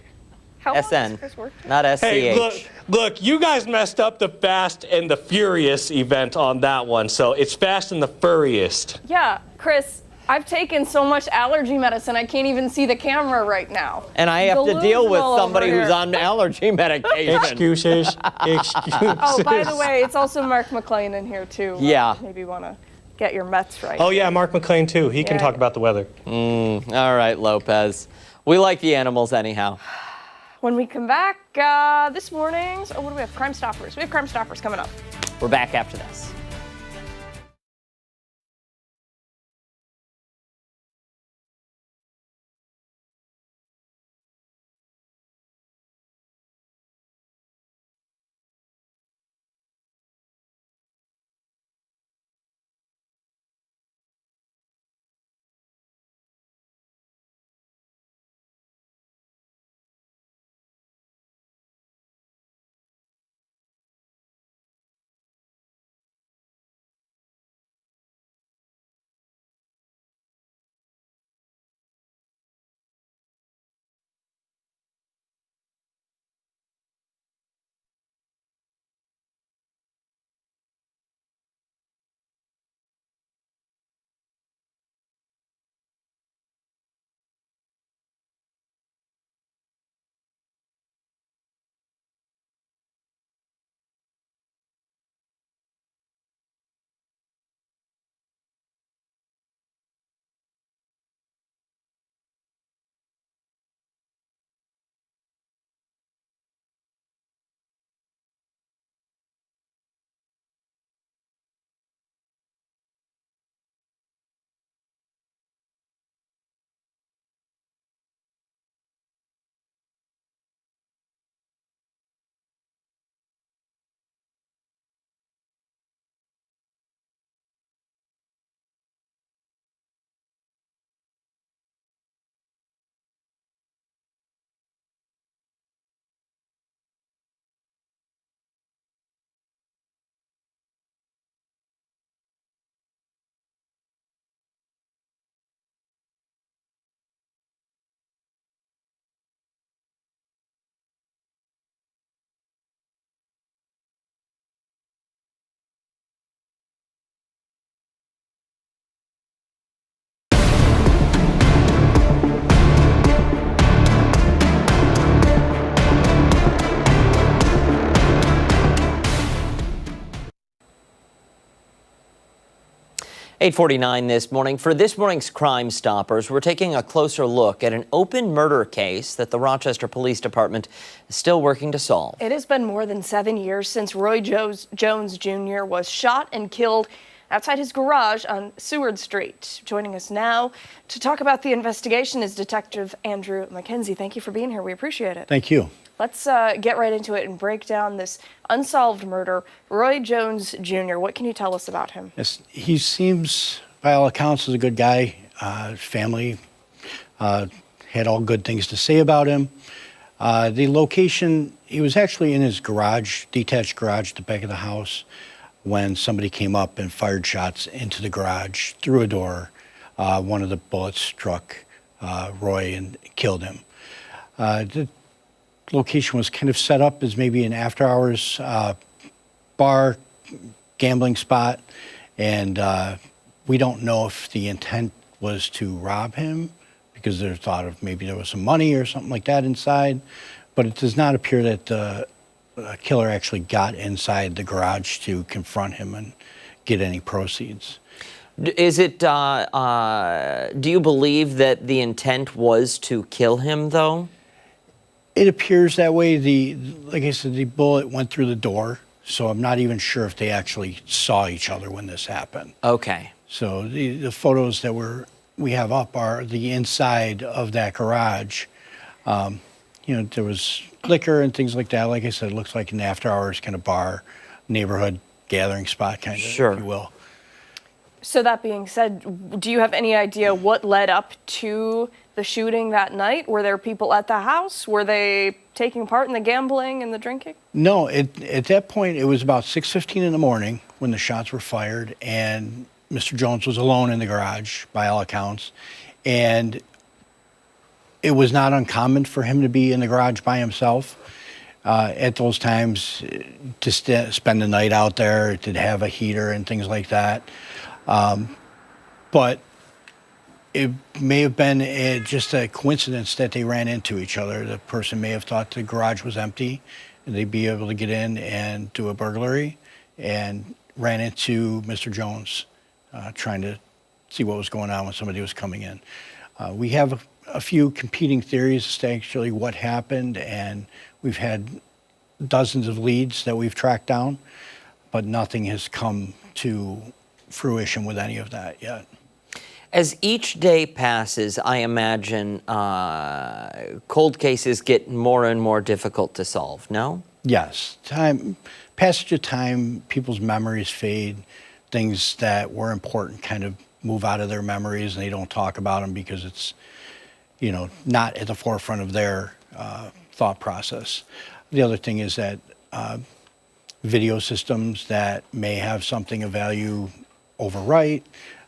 How long SN. does Chris work? Not SCH. Hey, look, you guys messed up the Fast and the Furious event on that one, so it's Fast and the Furriest. Yeah, Chris. I've taken so much allergy medicine, I can't even see the camera right now. And I have to deal with Delusional somebody over who's here. on allergy medication. Excuses. Oh, by the way, it's also Mark McLean in here, too. Yeah. Maybe want to get your Mets right. Oh, yeah, Mark McLean, too. He can Yeah. talk about the weather. All right, Lopez. We like the animals anyhow. When we come back, this morning's, what do we have? Crime Stoppers. We have Crime Stoppers coming up. We're back after this. 8:49 this morning. For this morning's Crime Stoppers, we're taking a closer look at an open murder case that the Rochester Police Department is still working to solve. It has been more than 7 years since Roy Jones Jr. was shot and killed outside his garage on Seward Street. Joining us now to talk about the investigation is Detective Andrew McKenzie. Thank you for being here. We appreciate it. Thank you. Let's get right into it and break down this unsolved murder. Roy Jones Jr., what can you tell us about him? Yes, he seems, by all accounts, is a good guy. Family had all good things to say about him. The location, he was actually in his garage, detached garage at the back of the house, when somebody came up and fired shots into the garage through a door. One of the bullets struck Roy and killed him. The location was kind of set up as maybe an after-hours bar, gambling spot, and we don't know if the intent was to rob him because there's thought of maybe there was some money or something like that inside, but it does not appear that the killer actually got inside the garage to confront him and get any proceeds. Is it, do you believe that the intent was to kill him, though? It appears that way. Like I said, the bullet went through the door, so I'm not even sure if they actually saw each other when this happened. Okay. So the photos that we have up are the inside of that garage. There was liquor and things like that. Like I said, it looks like an after-hours kind of bar, neighborhood gathering spot kind of, sure, if you will. So that being said, do you have any idea what led up to the shooting that night? Were there people at the house? Were they taking part in the gambling and the drinking? No, at that point, it was about 6:15 in the morning when the shots were fired, and Mr. Jones was alone in the garage, by all accounts, and it was not uncommon for him to be in the garage by himself at those times, to spend the night out there, to have a heater and things like that. But it may have been just a coincidence that they ran into each other. The person may have thought the garage was empty and they'd be able to get in and do a burglary, and ran into Mr. Jones trying to see what was going on when somebody was coming in. We have a few competing theories as to actually what happened, and we've had dozens of leads that we've tracked down, but nothing has come to fruition with any of that yet. As each day passes, I imagine cold cases get more and more difficult to solve, no? Yes. Passage of time, people's memories fade. Things that were important kind of move out of their memories, and they don't talk about them because it's, not at the forefront of their thought process. The other thing is that video systems that may have something of value overwrite,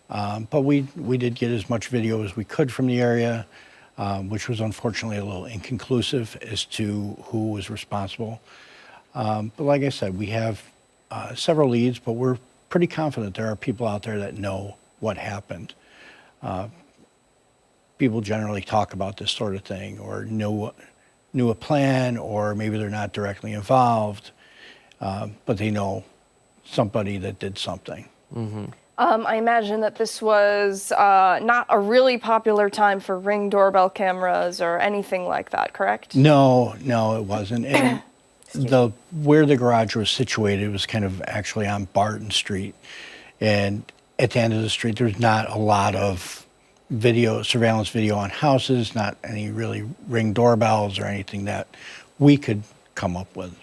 but we did get as much video as we could from the area, which was unfortunately a little inconclusive as to who was responsible. But like I said, we have several leads, but we're pretty confident there are people out there that know what happened. People generally talk about this sort of thing, or knew a plan, or maybe they're not directly involved, but they know somebody that did something. Mm-hmm. I imagine that this was not a really popular time for Ring doorbell cameras or anything like that, correct? No, it wasn't. And where the garage was situated was kind of actually on Barton Street, and at the end of the street, there's not a lot of surveillance video on houses, not any really Ring doorbells or anything that we could come up with.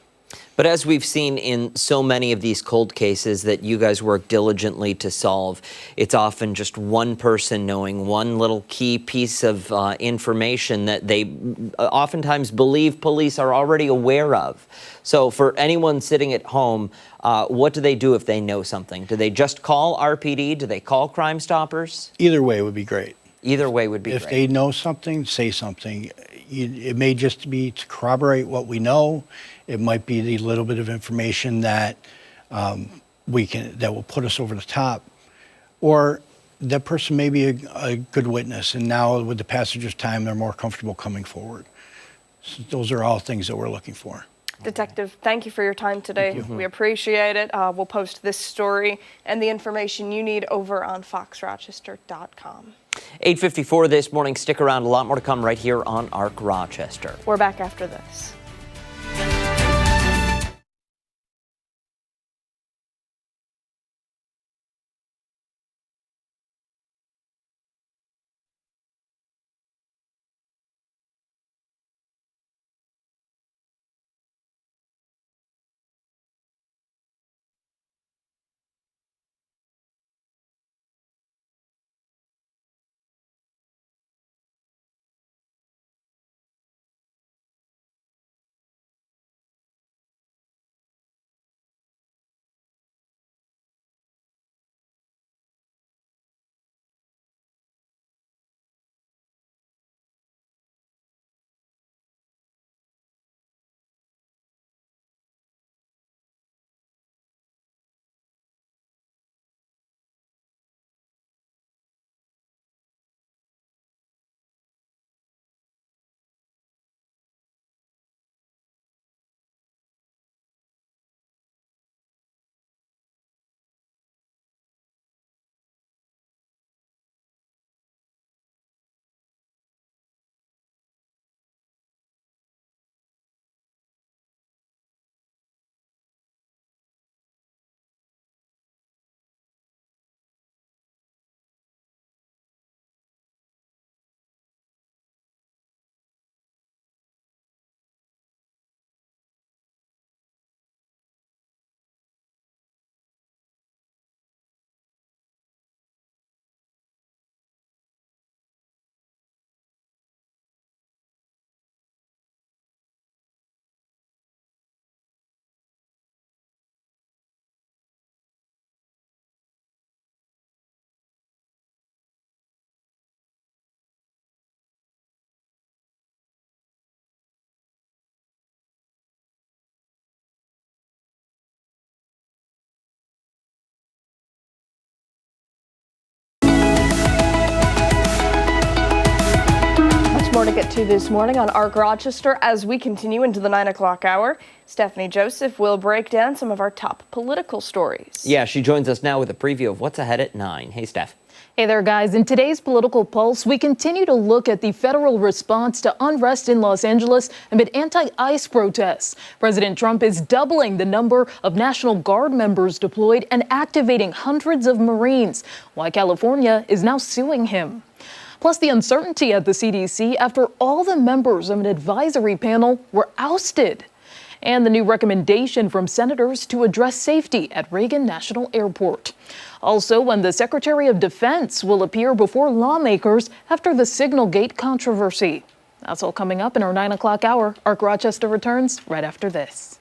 But as we've seen in so many of these cold cases that you guys work diligently to solve, it's often just one person knowing one little key piece of information that they oftentimes believe police are already aware of. So for anyone sitting at home, what do they do if they know something? Do they just call RPD? Do they call Crime Stoppers? Either way would be great. Either way would be great. If they know something, say something. It may just be to corroborate what we know. It might be the little bit of information that that will put us over the top, or that person may be a good witness, and now with the passage of time, they're more comfortable coming forward. So those are all things that we're looking for. Detective, thank you for your time today. We appreciate it. We'll post this story and the information you need over on foxrochester.com. 8:54 this morning. Stick around. A lot more to come right here on ARC Rochester. We're back after this. More to get to this morning on ARC Rochester as we continue into the 9 o'clock hour. Stephannie Joseph will break down some of our top political stories. Yeah, she joins us now with a preview of what's ahead at 9. Hey, Steph. Hey there, guys. In today's Political Pulse, we continue to look at the federal response to unrest in Los Angeles amid anti-ICE protests. President Trump is doubling the number of National Guard members deployed and activating hundreds of Marines, while California is now suing him. Plus the uncertainty at the CDC after all the members of an advisory panel were ousted. And the new recommendation from senators to address safety at Reagan National Airport. Also, when the Secretary of Defense will appear before lawmakers after the Signalgate controversy. That's all coming up in our 9 o'clock hour. ARC Rochester returns right after this.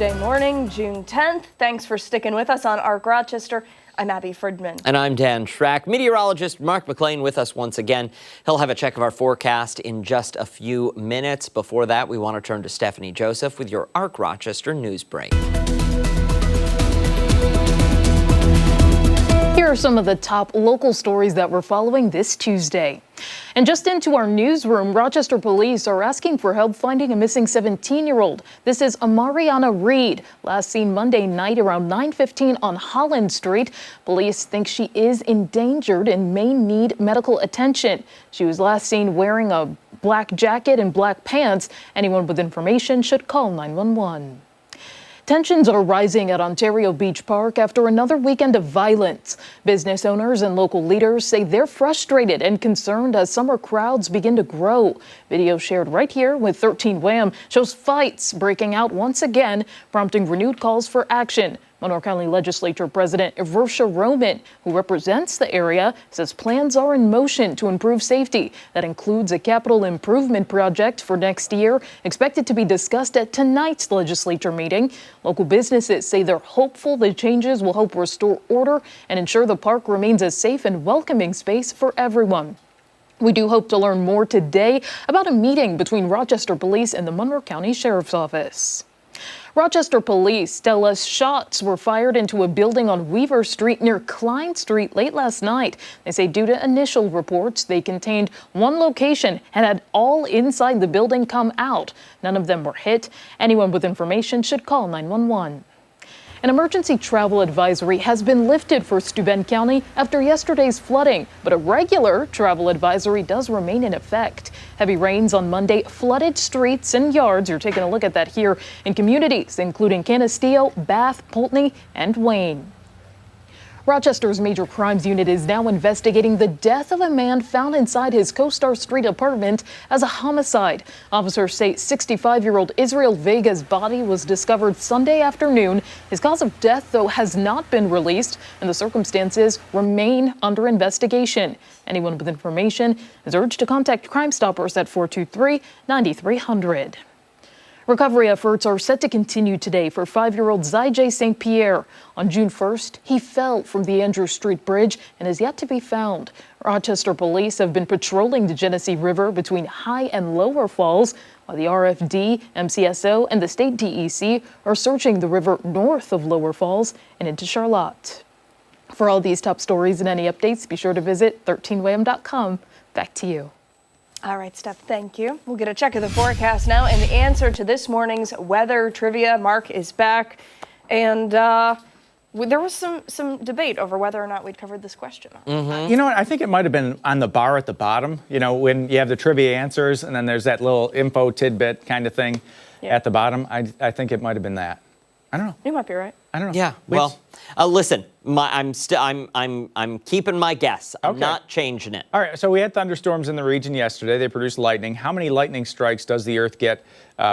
Tuesday morning, June 10th. Thanks for sticking with us on Arc Rochester. I'm Abby Fridmann. And I'm Dan Schrack. Meteorologist Mark McLean with us once again. He'll have a check of our forecast in just a few minutes. Before that, we want to turn to Stephannie Joseph with your Arc Rochester news break. Here are some of the top local stories that we're following this Tuesday. And just into our newsroom, Rochester police are asking for help finding a missing 17-year-old. This is Amariana Reed, last seen Monday night around 9:15 on Holland Street. Police think she is endangered and may need medical attention. She was last seen wearing a black jacket and black pants. Anyone with information should call 911. Tensions are rising at Ontario Beach Park after another weekend of violence. Business owners and local leaders say they're frustrated and concerned as summer crowds begin to grow. Video shared right here with 13 Wham shows fights breaking out once again, prompting renewed calls for action. Monroe County Legislature President Versha Roman, who represents the area, says plans are in motion to improve safety. That includes a capital improvement project for next year, expected to be discussed at tonight's legislature meeting. Local businesses say they're hopeful the changes will help restore order and ensure the park remains a safe and welcoming space for everyone. We do hope to learn more today about a meeting between Rochester Police and the Monroe County Sheriff's Office. Rochester police tell us shots were fired into a building on Weaver Street near Klein Street late last night. They say due to initial reports, they contained one location and had all inside the building come out. None of them were hit. Anyone with information should call 911. An emergency travel advisory has been lifted for Steuben County after yesterday's flooding, but a regular travel advisory does remain in effect. Heavy rains on Monday flooded streets and yards. You're taking a look at that here in communities, including Canisteo, Bath, Pulteney, and Wayne. Rochester's Major Crimes Unit is now investigating the death of a man found inside his CoStar Street apartment as a homicide. Officers say 65-year-old Israel Vega's body was discovered Sunday afternoon. His cause of death, though, has not been released, and the circumstances remain under investigation. Anyone with information is urged to contact Crime Stoppers at 423-9300. Recovery efforts are set to continue today for 5-year-old Zyjay St. Pierre. On June 1st, he fell from the Andrew Street Bridge and is yet to be found. Rochester police have been patrolling the Genesee River between High and Lower Falls, while the RFD, MCSO, and the state DEC are searching the river north of Lower Falls and into Charlotte. For all these top stories and any updates, be sure to visit 13wham.com. Back to you. All right, Steph, thank you. We'll get a check of the forecast now and the answer to this morning's weather trivia. Mark is back. And there was some debate over whether or not we'd covered this question. You know what? I think it might have been on the bar at the bottom. You know, when you have the trivia answers and then there's that little info tidbit kind of thing at the bottom. I think it might have been that. I don't know. You might be right. I don't know. Yeah. Well, listen, I'm keeping my guess. I'm not changing it. All right. So we had thunderstorms in the region yesterday. They produced lightning. How many lightning strikes does the Earth get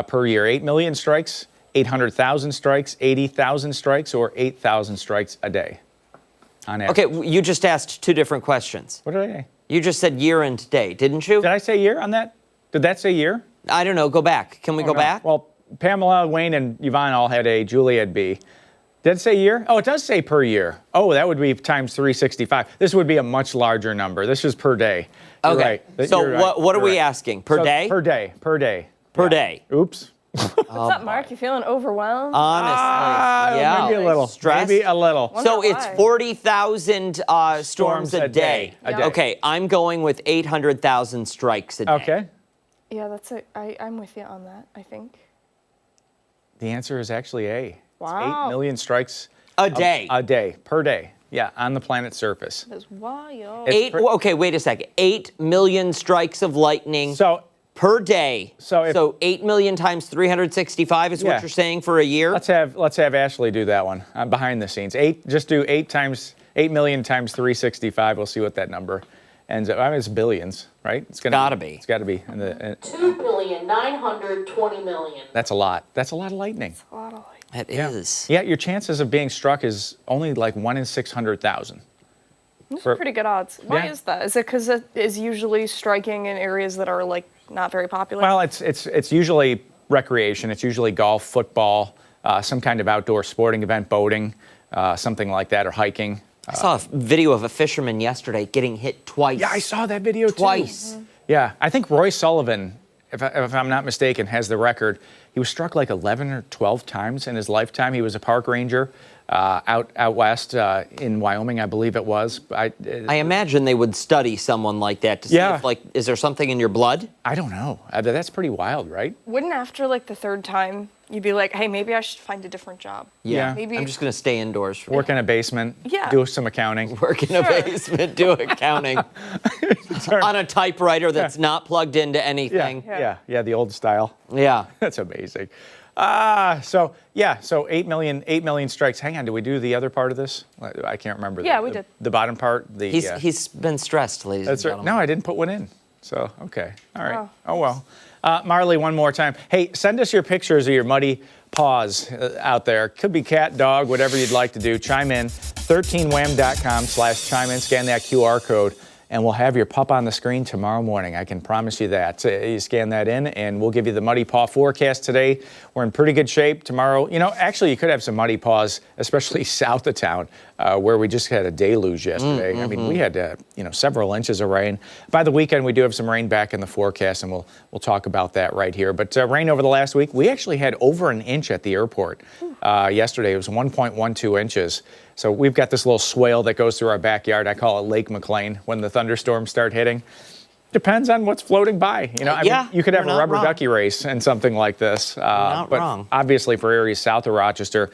per year? 8 million strikes, 800,000 strikes, 80,000 strikes, or 8,000 strikes a day on average? Okay. You just asked two different questions. What did I say? You just said year and day, didn't you? Did I say year on that? Did that say year? I don't know. Go back. Can we go back? Well, Pamela, Wayne, and Yvonne all had A. Julie had B. Did it say year? Oh, it does say per year. Oh, that would be times 365. This would be a much larger number. This is per day. You're okay. Right. So You're right. what are You're we right. asking? Per day? Per day. Per day. Per day. Oops. What's up, Mark? You feeling overwhelmed? Honestly, yeah. Maybe a little. Stressed? Maybe a little. So it's 40,000 storms a day. Okay, I'm going with 800,000 strikes a day. Okay. Yeah, I'm with you on that, I think. The answer is actually A. Wow. It's 8 million strikes a day. A day. Per day. Yeah, on the planet's surface. That's wild. Okay, wait a second. 8 million strikes of lightning per day. So 8 million times 365 is what you're saying for a year? Let's have Ashley do that one behind the scenes. Just do 8 million times 365. We'll see what that number ends up. I mean, it's billions, right? It's gotta be. It's got to be. 2,920,000,000. That's a lot. That's a lot of lightning. That's a lot of lightning. It is. Yeah, your chances of being struck is only like 1 in 600,000. Those are pretty good odds. Why is that? Is it because it is usually striking in areas that are like not very popular? Well, it's usually recreation. It's usually golf, football, some kind of outdoor sporting event, boating, something like that, or hiking. I saw a video of a fisherman yesterday getting hit twice. Yeah, I saw that video twice. too. Yeah, I think Roy Sullivan, if I'm not mistaken, has the record. He was struck like 11 or 12 times in his lifetime. He was a park ranger out west in Wyoming, I believe it was. I imagine they would study someone like that to see if, like, is there something in your blood? I don't know. That's pretty wild, right? Wouldn't after like the third time you'd be like, hey, maybe I should find a different job? Yeah. Maybe I'm just going to stay indoors. Work in a basement. Yeah. Do some accounting. Work in a basement, do accounting. On a typewriter that's not plugged into anything. Yeah, the old style. Yeah. That's amazing. So 8 million strikes. Hang on, did we do the other part of this? I can't remember. Yeah, we did. The bottom part. He's been stressed, ladies and gentlemen. No, I didn't put one in. So, okay. All right. Oh, well. Marley, one more time. Hey, send us your pictures of your muddy paws out there. Could be cat, dog, whatever you'd like to do. Chime in, 13wham.com/chime in, scan that QR code, and we'll have your pup on the screen tomorrow morning. I can promise you that. You scan that in, and we'll give you the muddy paw forecast today. We're in pretty good shape tomorrow. Actually, you could have some muddy paws, especially south of town, where we just had a deluge yesterday. I mean, we had, several inches of rain. By the weekend, we do have some rain back in the forecast, and we'll talk about that right here. But rain over the last week, we actually had over an inch at the airport yesterday. It was 1.12 inches. So we've got this little swale that goes through our backyard. I call it Lake McLean when the thunderstorms start hitting. Depends on what's floating by. You could have a rubber ducky race and something like this. Not wrong. Obviously for areas south of Rochester,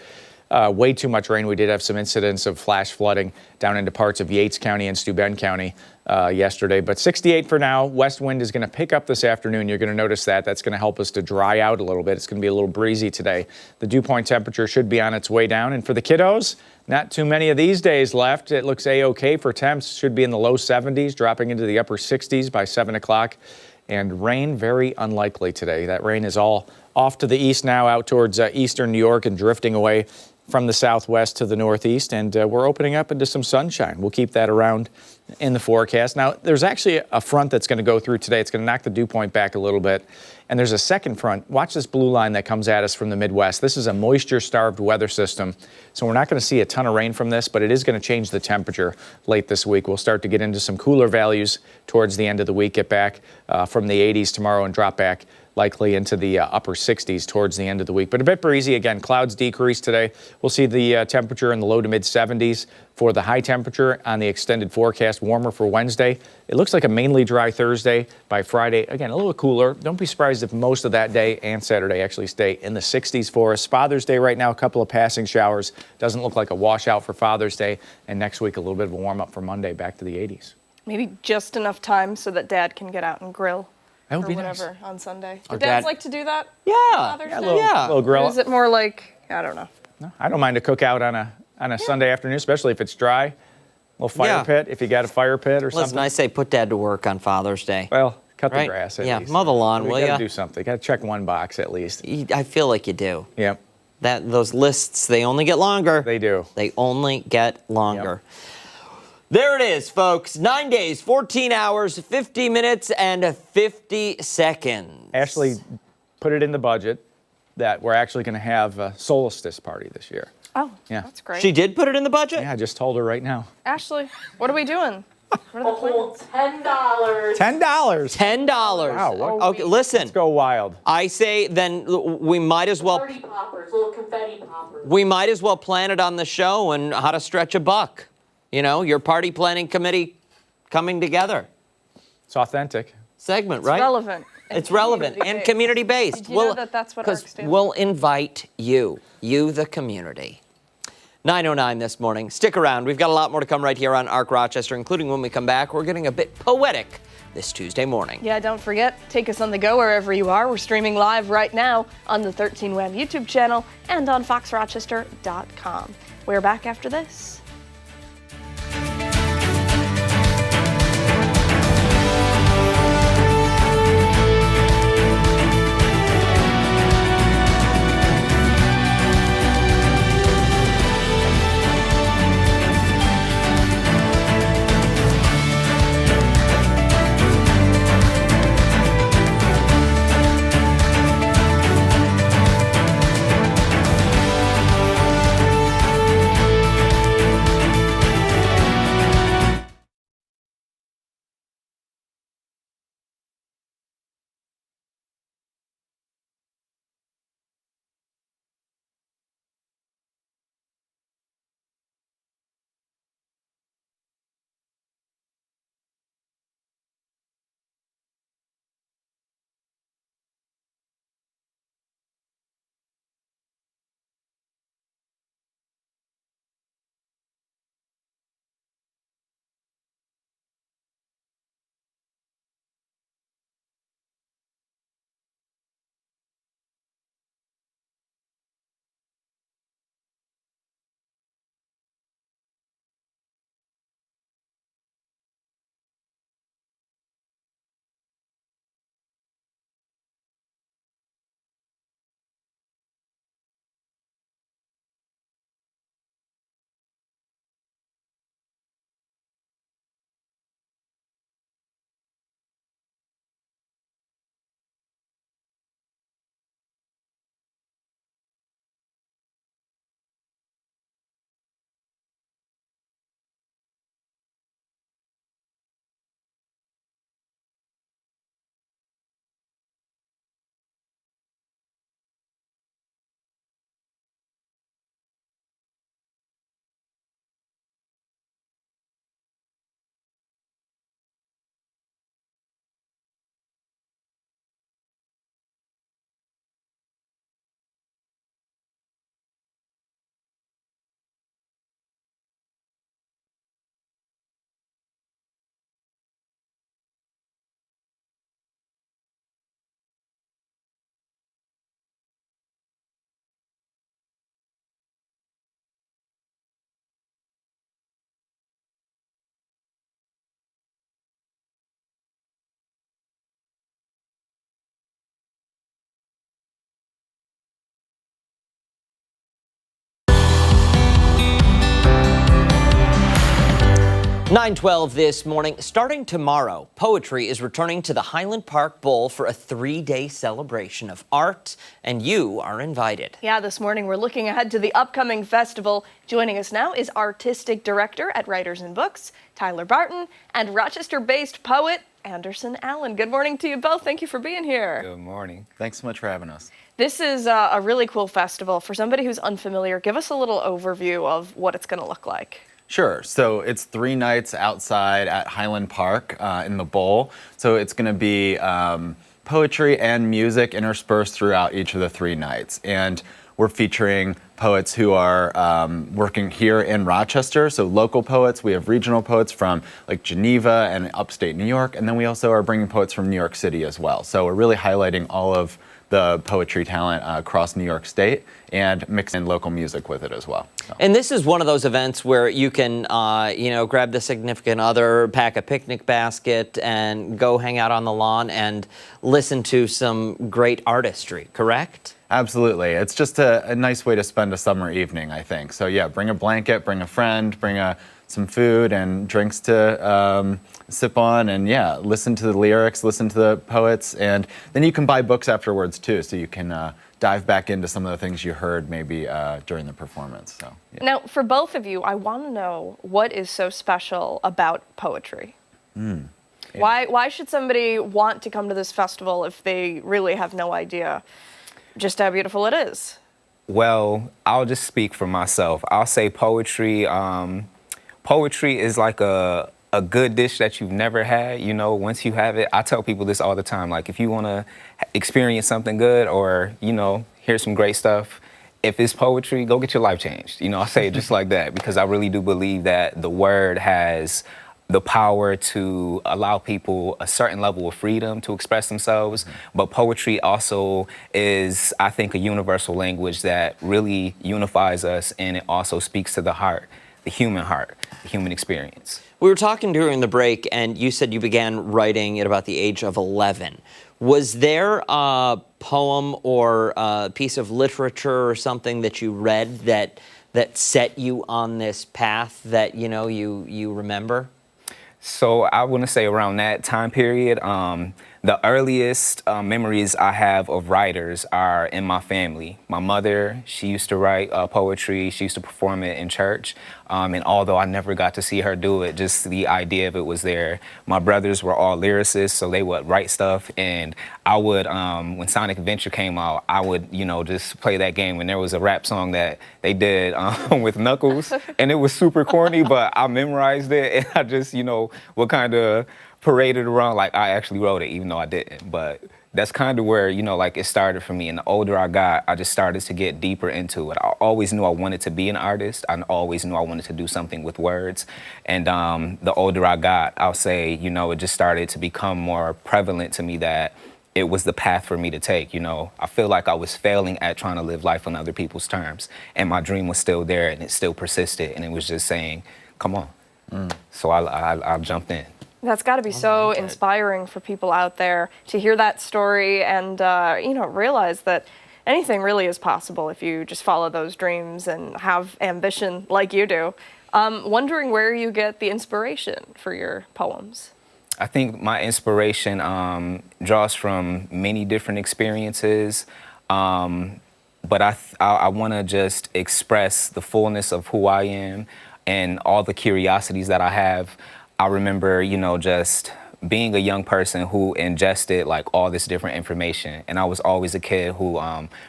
way too much rain. We did have some incidents of flash flooding down into parts of Yates County and Steuben County yesterday. But 68 for now. West wind is going to pick up this afternoon. You're going to notice that. That's going to help us to dry out a little bit. It's going to be a little breezy today. The dew point temperature should be on its way down. And for the kiddos, not too many of these days left. It looks A-OK for temps. Should be in the low 70s, dropping into the upper 60s by 7 o'clock. And rain, very unlikely today. That rain is all off to the east now, out towards eastern New York and drifting away from the southwest to the northeast, and we're opening up into some sunshine. We'll keep that around in the forecast. Now, there's actually a front that's going to go through today. It's going to knock the dew point back a little bit, and there's a second front. Watch this blue line that comes at us from the Midwest. This is a moisture-starved weather system, so we're not going to see a ton of rain from this, but it is going to change the temperature late this week. We'll start to get into some cooler values towards the end of the week, get back from the 80s tomorrow and drop back likely into the upper 60s towards the end of the week. But a bit breezy. Again, clouds decrease today. We'll see the temperature in the low to mid 70s for the high temperature on the extended forecast. Warmer for Wednesday. It looks like a mainly dry Thursday. By Friday, again, a little cooler. Don't be surprised if most of that day and Saturday actually stay in the 60s for us. Father's Day right now, a couple of passing showers. Doesn't look like a washout for Father's Day. And next week, a little bit of a warm up for Monday, back to the 80s. Maybe just enough time so that Dad can get out and grill. That would or be whatever nice. on Sunday. Or Do dads Dad- like to do that? Yeah. Father's Yeah, a Day? little grill. Or is it more like, I don't know. No, I don't mind to cook out on a Sunday afternoon, especially if it's dry. A little fire pit, if you got a fire pit or Listen, something. I say put Dad to work on Father's Day. Well, cut the Right? grass at Yeah, least. mow the lawn, will We got ya? to do something. Got to check one box at least. I feel like you do. Yep, Those lists, they only get longer. they do. They only get longer. There it is, folks. 9 days, 14 hours, 50 minutes, and 50 seconds. Ashley put it in the budget that we're actually going to have a solstice party this year. Oh, Yeah. that's great. She did put it in the budget? Yeah, I just told her right now. Ashley, what are we doing? What are the plans? $10. $10. $10. Wow, what- Okay, listen. Let's go wild. I say then we might as well Party poppers, little confetti poppers. we might as well plan it on the show and how to stretch a buck. Your party planning committee coming together. It's authentic. Segment, right? Relevant. It's relevant and community-based. Did you know that that's what ARC 'cause stands we'll invite you, the community. 9:09 this morning. Stick around. We've got a lot more to come right here on ARC Rochester, including when we come back. We're getting a bit poetic this Tuesday morning. Yeah, don't forget, take us on the go wherever you are. We're streaming live right now on the 13WHAM YouTube channel and on foxrochester.com. We're back after this. 9:12 this morning. Starting tomorrow, poetry is returning to the Highland Park Bowl for a 3-day celebration of art, and you are invited. Yeah, this morning we're looking ahead to the upcoming festival. Joining us now is Artistic Director at Writers and Books, Tyler Barton, and Rochester-based poet, Anderson Allen. Good morning to you both. Thank you for being here. Good morning. Thanks so much for having us. This is a really cool festival. For somebody who's unfamiliar, give us a little overview of what it's going to look like. Sure. So it's 3 nights outside at Highland Park in the Bowl. So it's going to be poetry and music interspersed throughout each of the 3 nights. And we're featuring poets who are working here in Rochester, so local poets. We have regional poets from like Geneva and upstate New York, and then we also are bringing poets from New York City as well. So we're really highlighting all of the poetry talent across New York State and mix in local music with it as well. So. And this is one of those events where you can, grab the significant other, pack a picnic basket, and go hang out on the lawn and listen to some great artistry, correct? Absolutely. It's just a nice way to spend a summer evening, I think. So yeah, bring a blanket, bring a friend, bring some food and drinks to sip on, and yeah, listen to the lyrics, listen to the poets, and then you can buy books afterwards too, so you can dive back into some of the things you heard maybe during the performance. So, yeah. Now, for both of you, I want to know what is so special about poetry. Yeah. Why should somebody want to come to this festival if they really have no idea just how beautiful it is? Well, I'll just speak for myself. I'll say poetry. Poetry is like a good dish that you've never had. You know, once you have it, I tell people this all the time. Like, if you want to experience something good or, hear some great stuff, if it's poetry, go get your life changed. I say it just like that because I really do believe that the word has the power to allow people a certain level of freedom to express themselves. But poetry also is, I think, a universal language that really unifies us, and it also speaks to the heart, the human experience. We were talking during the break, and you said you began writing at about the age of 11. Was there a poem or a piece of literature or something that you read that set you on this path that you remember? So I want to say around that time period, the earliest memories I have of writers are in my family. My mother, she used to write poetry. She used to perform it in church. And although I never got to see her do it, just the idea of it was there. My brothers were all lyricists, so they would write stuff. And I would, when Sonic Adventure came out, I would, just play that game. And there was a rap song that they did with Knuckles. And it was super corny, but I memorized it. And I just, would kind of parade it around like I actually wrote it, even though I didn't. But that's kind of where, it started for me. And the older I got, I just started to get deeper into it. I always knew I wanted to be an artist. I always knew I wanted to do something with words. And the older I got, I'll say, it just started to become more prevalent to me that it was the path for me to take. I feel like I was failing at trying to live life on other people's terms. And my dream was still there, and it still persisted. And it was just saying, come on. So I jumped in. That's got to be so inspiring for people out there to hear that story and, realize that anything really is possible if you just follow those dreams and have ambition like you do. Wondering where you get the inspiration for your poems. I think my inspiration draws from many different experiences, but I want to just express the fullness of who I am and all the curiosities that I have. I remember, just being a young person who ingested like all this different information. And I was always a kid who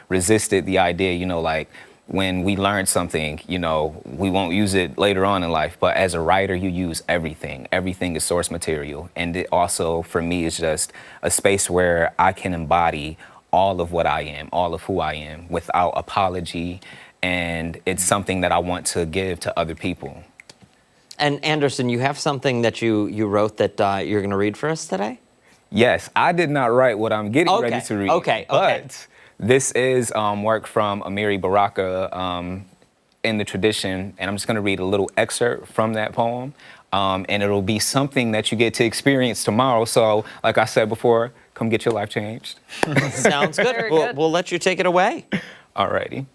resisted the idea, like when we learn something, we won't use it later on in life. But as a writer, you use everything. Everything is source material. And it also, for me, is just a space where I can embody all of what I am, all of who I am without apology. And it's something that I want to give to other people. And Anderson, you have something that you wrote that you're going to read for us today? Yes, I did not write what I'm getting ready to read. Okay. But this is work from Amiri Baraka in the tradition, and I'm just going to read a little excerpt from that poem, and it'll be something that you get to experience tomorrow. So, like I said before, come get your life changed. Sounds good. We'll let you take it away. Alrighty.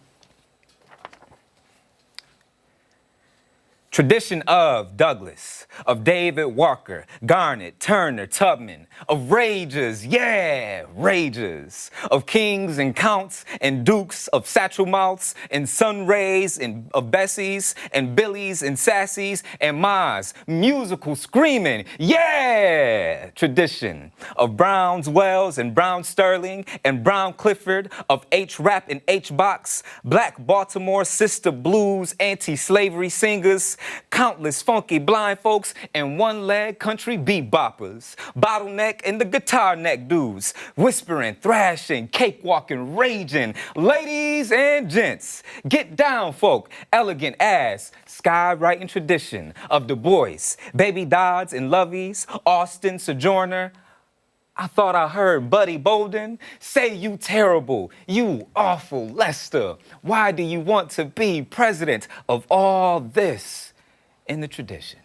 Tradition of Douglas, of David Walker, Garnet, Turner, Tubman, of rages, yeah, rages, of kings and counts and dukes, of satchel mouths and sun rays and of Bessies and Billies and Sassies and Ma's, musical screaming, yeah, tradition of Browns Wells and Brown Sterling and Brown Clifford, of H-Rap and H-Box, Black Baltimore Sister Blues, anti-slavery singers, countless funky blind folks, and one-leg country beat-boppers, bottleneck and the guitar neck dudes, whispering, thrashing, cakewalking, raging, ladies and gents, get down folk, elegant ass, skywriting tradition of Du Bois, Baby Dodds and Loveys, Austin Sojourner. I thought I heard Buddy Bolden say you terrible, you awful Lester. Why do you want to be president of all this? In the tradition.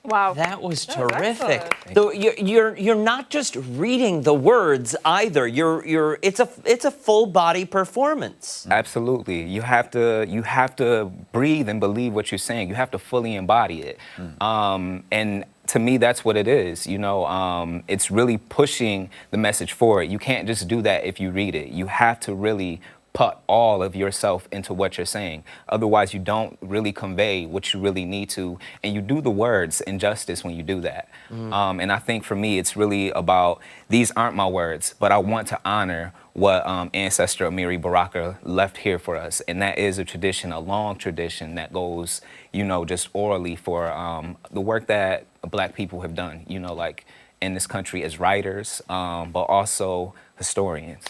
Wow, that was That was terrific. excellent. Though you're not just reading the words either. It's a full body performance. Absolutely. You have to breathe and believe what you're saying. You have to fully embody it. And to me, that's what it is. You know, it's really pushing the message forward. You can't just do that if you read it. You have to really put all of yourself into what you're saying. Otherwise, you don't really convey what you really need to, and you do the words injustice when you do that. And I think for me, it's really about, these aren't my words, but I want to honor what ancestor Amiri Baraka left here for us. And that is a tradition, a long tradition that goes, you know, just orally for the work that Black people have done, you know, like in this country as writers, but also historians.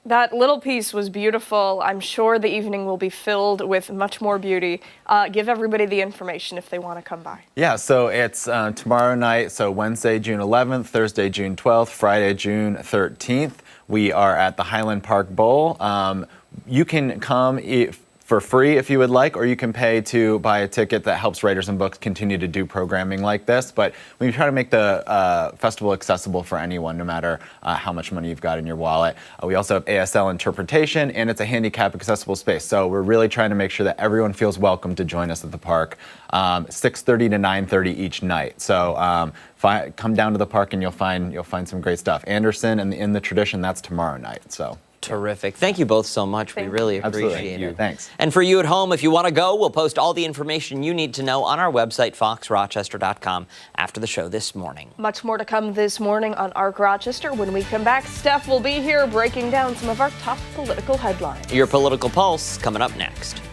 That little piece was beautiful. I'm sure the evening will be filled with much more beauty. Give everybody the information if they want to come by. Yeah, so it's tomorrow night, so Wednesday, June 11th, Thursday, June 12th, Friday, June 13th. We are at the Highland Park Bowl. You can come for free if you would like, or you can pay to buy a ticket. That helps Writers and Books continue to do programming like this. But we try to make the festival accessible for anyone, no matter how much money you've got in your wallet. We also have ASL interpretation, and it's a handicap accessible space. So we're really trying to make sure that everyone feels welcome to join us at the park, 6:30 to 9:30 each night. So come down to the park and you'll find some great stuff. Anderson and in the tradition, that's tomorrow night. So. Terrific. Thank you both so much. We really appreciate it. Thanks. And for you at home, if you want to go, we'll post all the information you need to know on our website, foxrochester.com, after the show this morning. Much more to come this morning on Arc Rochester. When we come back, Steph will be here breaking down some of our top political headlines. Your political pulse coming up next.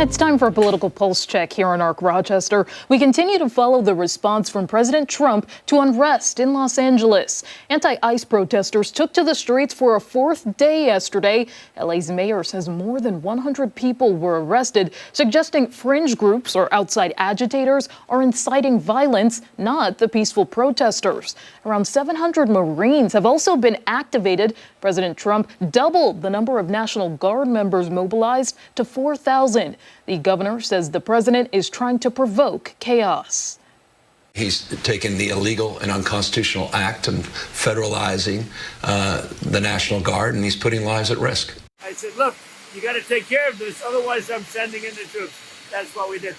It's time for a political pulse check here in ARC Rochester. We continue to follow the response from President Trump to unrest in Los Angeles. Anti-ICE protesters took to the streets for a fourth day yesterday. LA's mayor says more than 100 people were arrested, suggesting fringe groups or outside agitators are inciting violence, not the peaceful protesters. Around 700 Marines have also been activated. President Trump doubled the number of National Guard members mobilized to 4,000. The governor says the president is trying to provoke chaos. He's taken the illegal and unconstitutional act of federalizing the National Guard, and he's putting lives at risk. I said, look, you got to take care of this, otherwise I'm sending in the troops. That's what we did.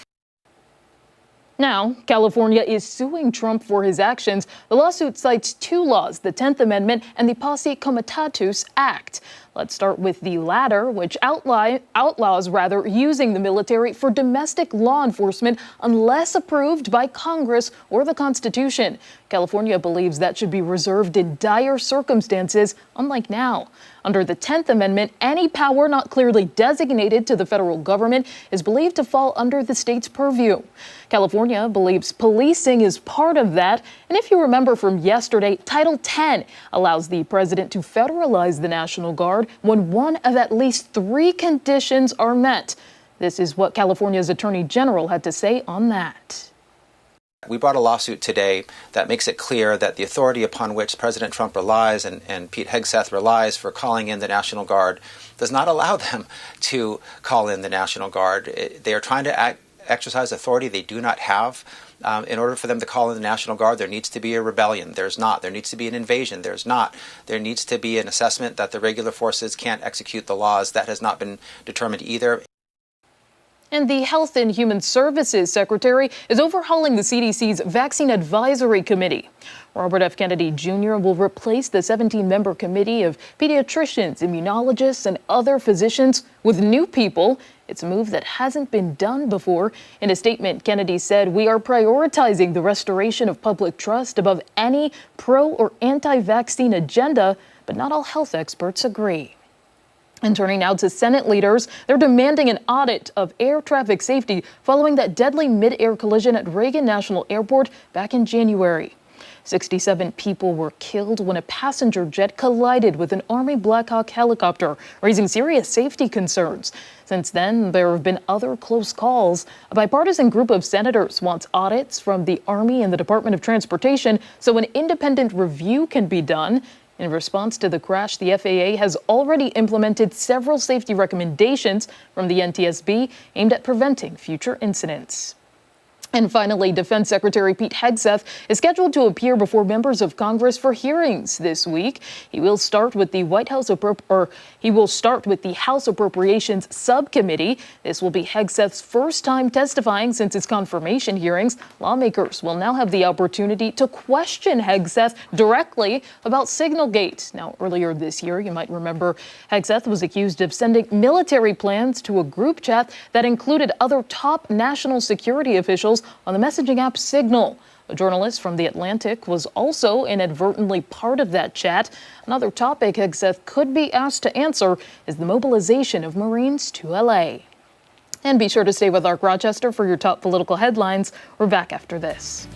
Now, California is suing Trump for his actions. The lawsuit cites two laws, the 10th Amendment and the Posse Comitatus Act. Let's start with the latter, which outlaws using the military for domestic law enforcement unless approved by Congress or the Constitution. California believes that should be reserved in dire circumstances, unlike now. Under the 10th Amendment, any power not clearly designated to the federal government is believed to fall under the state's purview. California believes policing is part of that. And if you remember from yesterday, Title 10 allows the president to federalize the National Guard when one of at least three conditions are met. This is what California's Attorney General had to say on that. We brought a lawsuit today that makes it clear that the authority upon which President Trump relies and Pete Hegseth relies for calling in the National Guard does not allow them to call in the National Guard. They are trying to exercise authority they do not have. In order for them to call in the National Guard, there needs to be a rebellion. There's not. There needs to be an invasion. There's not. There needs to be an assessment that the regular forces can't execute the laws. That has not been determined either. And the Health and Human Services Secretary is overhauling the CDC's Vaccine Advisory Committee. Robert F. Kennedy Jr. will replace the 17-member committee of pediatricians, immunologists, and other physicians with new people. It's a move that hasn't been done before. In a statement, Kennedy said, "We are prioritizing the restoration of public trust above any pro or anti-vaccine agenda, but not all health experts agree." And turning now to Senate leaders, they're demanding an audit of air traffic safety following that deadly mid-air collision at Reagan National Airport back in January. 67 people were killed when a passenger jet collided with an Army Black Hawk helicopter, raising serious safety concerns. Since then, there have been other close calls. A bipartisan group of senators wants audits from the Army and the Department of Transportation so an independent review can be done. In response to the crash, the FAA has already implemented several safety recommendations from the NTSB aimed at preventing future incidents. And finally, Defense Secretary Pete Hegseth is scheduled to appear before members of Congress for hearings this week. He will start with the House Appropriations Subcommittee. This will be Hegseth's first time testifying since his confirmation hearings. Lawmakers will now have the opportunity to question Hegseth directly about Signalgate. Now, earlier this year, you might remember, Hegseth was accused of sending military plans to a group chat that included other top national security officials on the messaging app Signal. A journalist from The Atlantic was also inadvertently part of that chat. Another topic Hegseth could be asked to answer is the mobilization of Marines to LA. And be sure to stay with ARC Rochester for your top political headlines. We're back after this.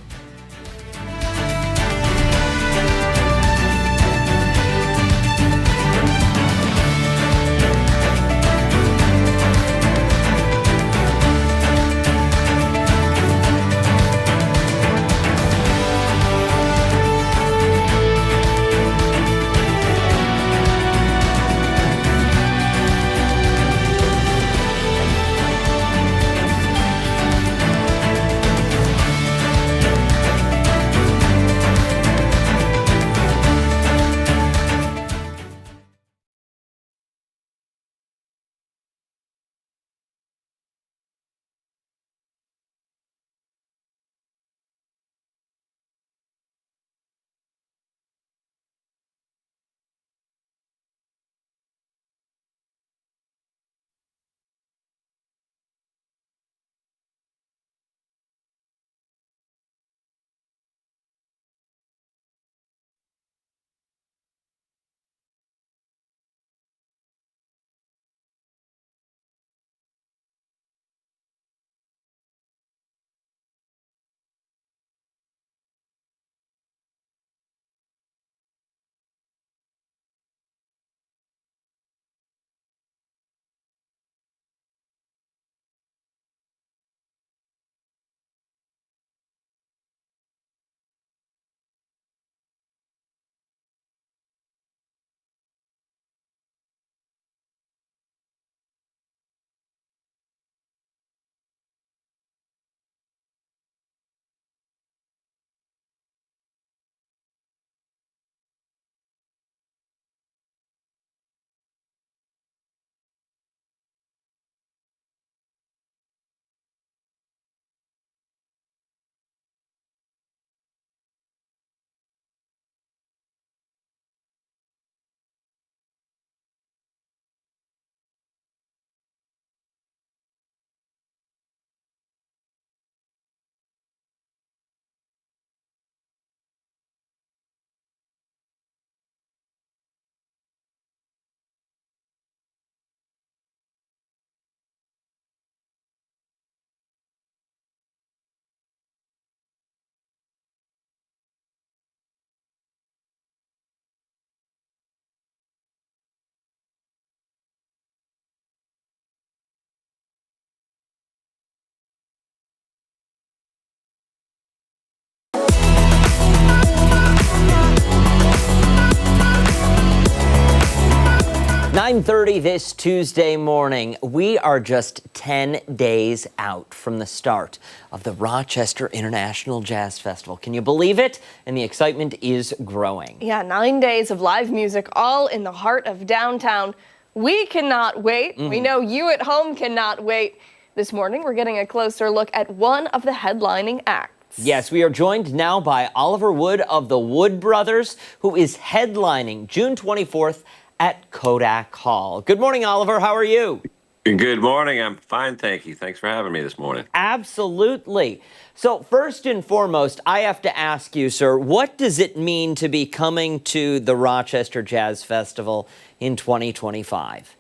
9:30 this Tuesday morning. We are just 10 days out from the start of the Rochester International Jazz Festival. Can you believe it? And the excitement is growing. Yeah, 9 days of live music, all in the heart of downtown. We cannot wait. We know you at home cannot wait. This morning, we're getting a closer look at one of the headlining acts. Yes, we are joined now by Oliver Wood of the Wood Brothers, who is headlining June 24th at Kodak Hall. Good morning, Oliver. How are you? Good morning. I'm fine, thank you. Thanks for having me this morning. Absolutely. So first and foremost, I have to ask you, sir, what does it mean to be coming to the Rochester Jazz Festival in 2025?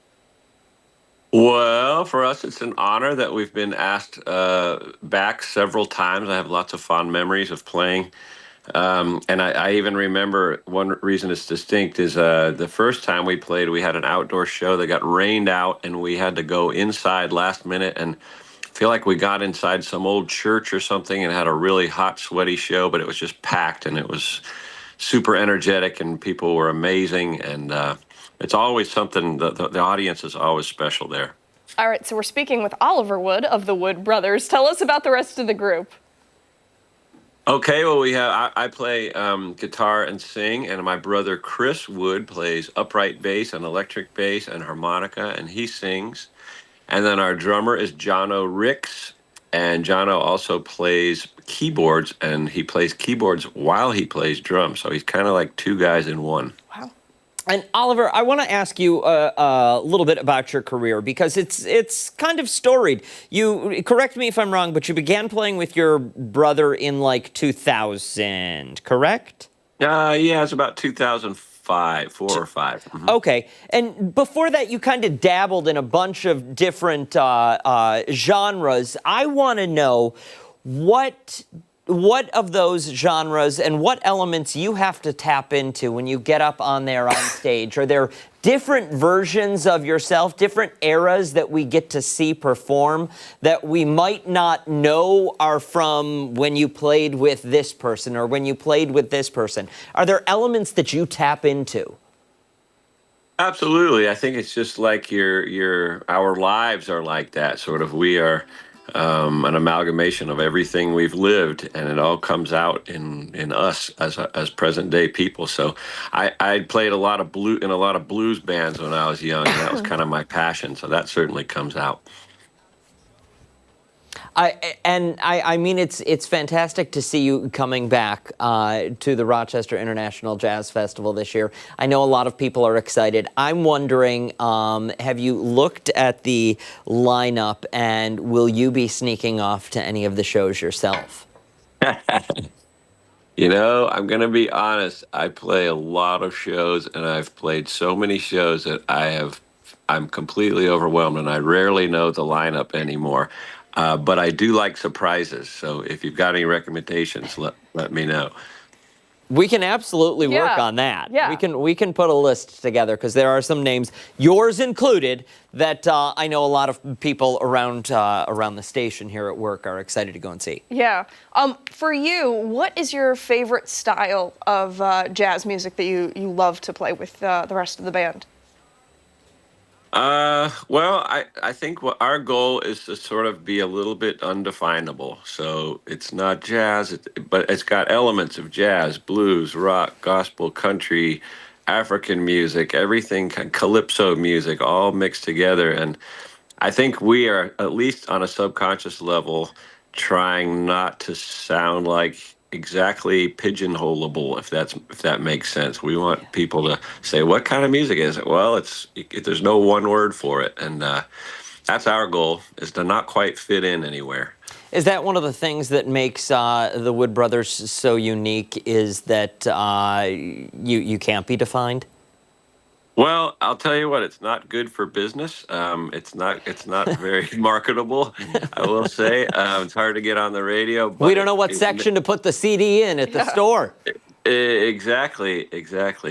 Well, for us, it's an honor that we've been asked back several times. I have lots of fond memories of playing. And I even remember one reason it's distinct is the first time we played, we had an outdoor show that got rained out and we had to go inside last minute, and feel like we got inside some old church or something and had a really hot, sweaty show, but it was just packed and it was super energetic and people were amazing. And it's always something, the audience is always special there. All right, so we're speaking with Oliver Wood of the Wood Brothers. Tell us about the rest of the group. Okay, well, I play guitar and sing, and my brother Chris Wood plays upright bass and electric bass and harmonica, and he sings. And then our drummer is Jono Ricks, and Jono also plays keyboards, and he plays keyboards while he plays drums, so he's kind of like two guys in one. Wow. And Oliver, I want to ask you a little bit about your career because it's kind of storied. You correct me if I'm wrong, but you began playing with your brother in like 2000, correct? Yeah, it's about 2005, 4 or 5. Mm-hmm. Okay, and before that, you kind of dabbled in a bunch of different genres. I want to know what of those genres and what elements you have to tap into when you get up on there on stage. Are there different versions of yourself, different eras that we get to see perform that we might not know are from when you played with this person or when you played with this person? Are there elements that you tap into? Absolutely. I think it's just like our lives are like that. Sort of, we are an amalgamation of everything we've lived, and it all comes out in us as present day people. So I played in a lot of blues bands when I was young, and that was kind of my passion. So that certainly comes out. I mean, it's fantastic to see you coming back to the Rochester International Jazz Festival this year. I know a lot of people are excited. I'm wondering, have you looked at the lineup, and will you be sneaking off to any of the shows yourself? You know, I'm going to be honest. I play a lot of shows, and I've played so many shows that I'm completely overwhelmed, and I rarely know the lineup anymore. But I do like surprises, so if you've got any recommendations, let me know. We can absolutely work on that. Yeah. We can put a list together because there are some names, yours included, that I know a lot of people around the station here at work are excited to go and see. Yeah. For you, what is your favorite style of jazz music that you love to play with the rest of the band? Well, I think what our goal is to sort of be a little bit undefinable. So it's not jazz, but it's got elements of jazz, blues, rock, gospel, country, African music, everything, calypso music, all mixed together. And I think we are, at least on a subconscious level, trying not to sound like exactly pigeonholable, if that makes sense. We want people to say, what kind of music is it? Well, there's no one word for it, and that's our goal, is to not quite fit in anywhere. Is that one of the things that makes the Wood Brothers so unique, is that you can't be defined? Well, I'll tell you what, it's not good for business. It's not very marketable, I will say. It's hard to get on the radio. But we don't know what section to put the CD in at the store. Exactly.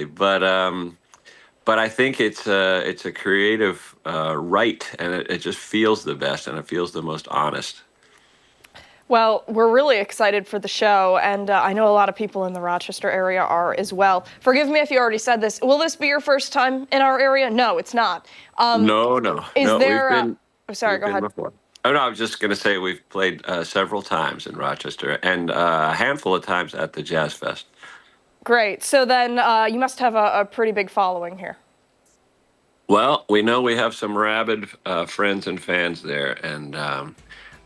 But I think it's a creative right, and it just feels the best, and it feels the most honest. Well, we're really excited for the show, and I know a lot of people in the Rochester area are as well. Forgive me if you already said this. Will this be your first time in our area? No, it's not. No. Is no, there? we've been, Sorry, we've go been ahead. before. Oh, no, I was just going to say we've played several times in Rochester and a handful of times at the Jazz Fest. Great. So then you must have a pretty big following here. Well, we know we have some rabid friends and fans there, and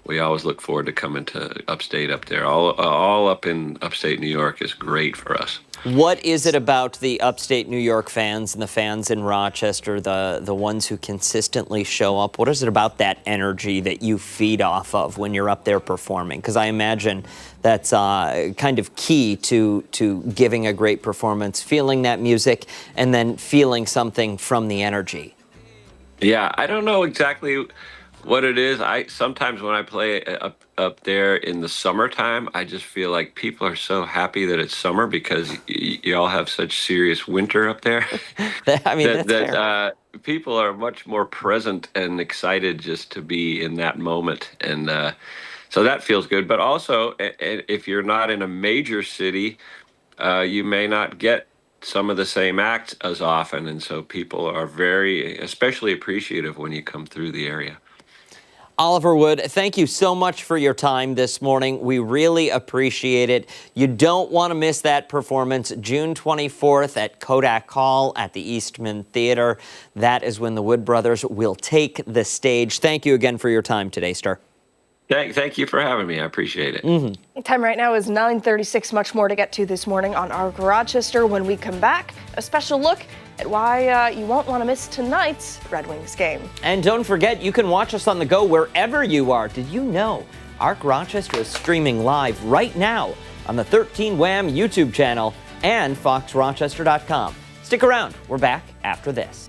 we always look forward to coming to upstate up there. All up in upstate New York is great for us. What is it about the upstate New York fans and the fans in Rochester, the ones who consistently show up? What is it about that energy that you feed off of when you're up there performing? Because I imagine that's kind of key to giving a great performance, feeling that music, and then feeling something from the energy. Yeah, I don't know exactly what it is. Sometimes when I play up there in the summertime, I just feel like people are so happy that it's summer because you all have such serious winter up there. I mean, that's fair. People are much more present and excited just to be in that moment, and so that feels good. But also, if you're not in a major city, you may not get some of the same acts as often, and so people are especially appreciative when you come through the area. Oliver Wood, thank you so much for your time this morning. We really appreciate it. You don't want to miss that performance, June 24th at Kodak Hall at the Eastman Theater. That is when the Wood Brothers will take the stage. Thank you again for your time today, Star. Thank you for having me. I appreciate it. Time right now is 9:36. Much more to get to this morning on Our Rochester. When we come back, a special look at why you won't want to miss tonight's Red Wings game. And don't forget, you can watch us on the go wherever you are. Did you know Arc Rochester is streaming live right now on the 13 Wham YouTube channel and foxrochester.com. Stick around. We're back after this.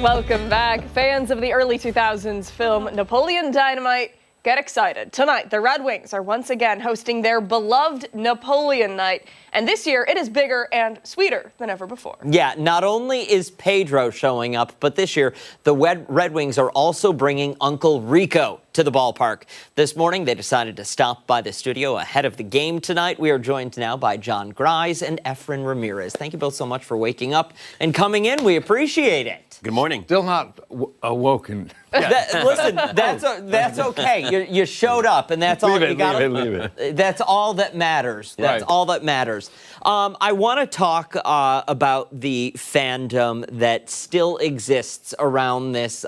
Welcome back. Fans of the early 2000s film Napoleon Dynamite Get excited. Tonight, the Red Wings are once again hosting their beloved Napoleon Night, and this year it is bigger and sweeter than ever before. Yeah, not only is Pedro showing up, but this year the Red Wings are also bringing Uncle Rico to the ballpark. This morning, they decided to stop by the studio ahead of the game tonight. We are joined now by John Grise and Efren Ramirez. Thank you both so much for waking up and coming in. We appreciate it. Good morning. Still not awoken. Listen, that's okay. You showed up, and that's all you got. Leave it. That's all that matters. That's Right. all that matters. I want to talk about the fandom that still exists around this.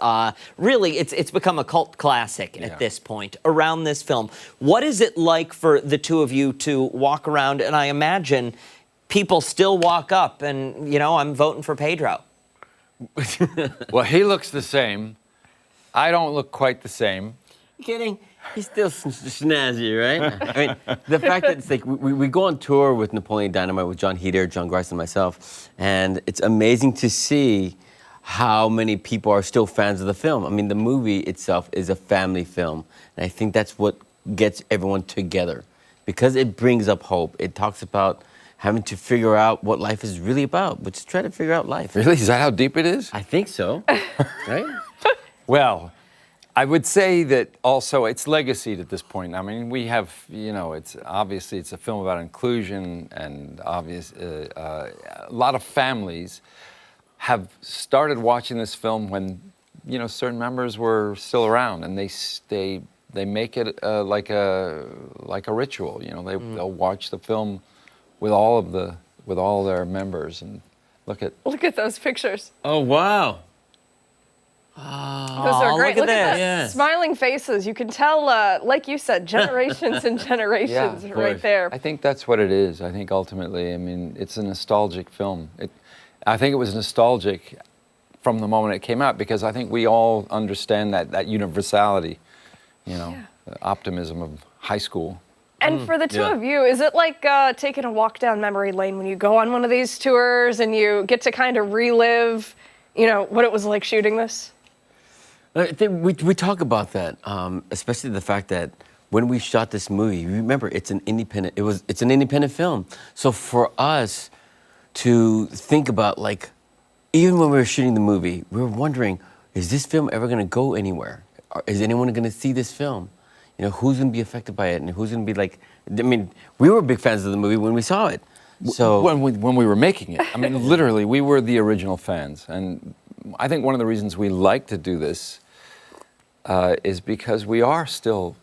Really, it's become a cult classic at this point around this film. What is it like for the two of you to walk around? And I imagine people still walk up, and I'm voting for Pedro. Well, he looks the same. I don't look quite the same. Kidding? He's still snazzy, right? I mean, the fact that it's like we go on tour with Napoleon Dynamite with John Heder, John Grice, and myself, and it's amazing to see how many people are still fans of the film. I mean, the movie itself is a family film, and I think that's what gets everyone together because it brings up hope. It talks about having to figure out what life is really about, which is try to figure out life. Really? Is that how deep it is? I think so, right? Well, I would say that also it's legacy at this point. I mean, we have, it's obviously it's a film about inclusion, and a lot of families have started watching this film when, certain members were still around, and they make it like a ritual. They'll watch the film with all their members, and look at those pictures. Oh wow. Those are great. Look at that. Smiling faces. You can tell, like you said, generations and generations right there. I think that's what it is. I think ultimately, I mean, it's a nostalgic film. I think it was nostalgic from the moment it came out because I think we all understand that universality, the optimism of high school. And for the two of you, is it like taking a walk down memory lane when you go on one of these tours and you get to kind of relive, what it was like shooting this? I think we talk about that, especially the fact that when we shot this movie, remember it's an independent film. So for us to think about, like, even when we were shooting the movie, we were wondering, is this film ever going to go anywhere? Is anyone going to see this film? Who's going to be affected by it, and who's going to be like? I mean, we were big fans of the movie when we saw it. So when we were making it, I mean, literally, we were the original fans, and I think one of the reasons we like to do this is because we are still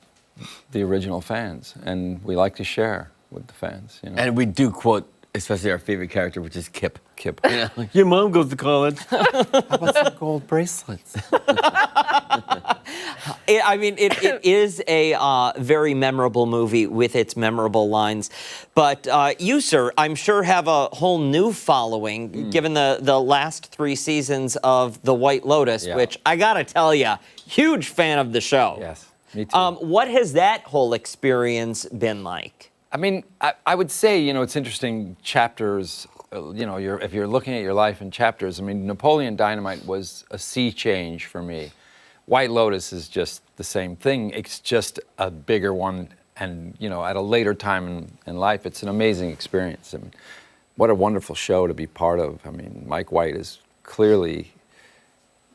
the original fans, and we like to share with the fans. And we do quote, especially our favorite character, which is Kip. Like, your mom goes to college. How about some gold bracelets? It is a very memorable movie with its memorable lines. But you, sir, I'm sure have a whole new following, given the last 3 seasons of The White Lotus, which I gotta tell you, huge fan of the show. Yes, me too. What has that whole experience been like? I mean, I would say, it's interesting, chapters, if you're looking at your life in chapters, I mean, Napoleon Dynamite was a sea change for me. White Lotus is just the same thing. It's just a bigger one, and, at a later time in life, it's an amazing experience. I mean, what a wonderful show to be part of. I mean, Mike White is clearly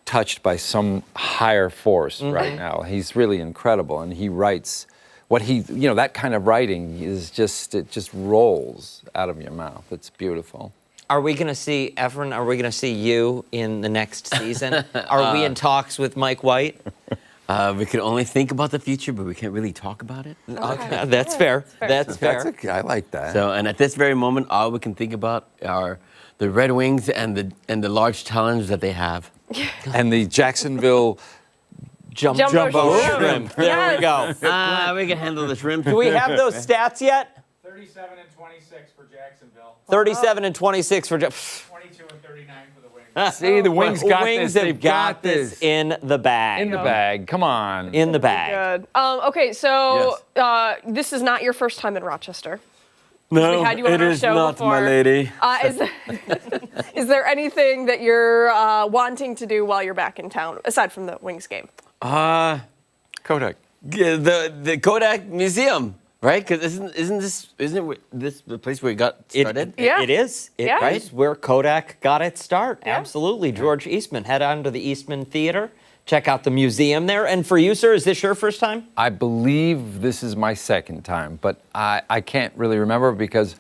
touched by some higher force right now. He's really incredible, and he writes what that kind of writing is it just rolls out of your mouth. It's beautiful. Are we going to see, Efren, are we going to see you in the next season? Are we in talks with Mike White? We can only think about the future, but we can't really talk about it. Okay. That's fair. That's fair. I like that. So, and at this very moment, all we can think about are the Red Wings and the large challenge that they have. And the Jacksonville Jumbo shrimp. There we go. We can handle the shrimp. Do we have those stats yet? 37 and 26 for Jacksonville. 37 and 26 for 22 and 39 for the Wings. See, the Wings got Wings this. have got this in the bag. In the bag. Come on. In the bag. Good. Okay, so this is not your first time in Rochester. No, we had you on it our is show not, before. my lady. Is there anything that you're wanting to do while you're back in town, aside from the Wings game? Kodak. the Kodak Museum, right? Because isn't this the place where it got started? It is. Yeah. Right? Where Kodak got its start. Absolutely. George Eastman. Head on to the Eastman Theater. Check out the museum there. And for you, sir, is this your first time? I believe this is my second time, but I can't really remember because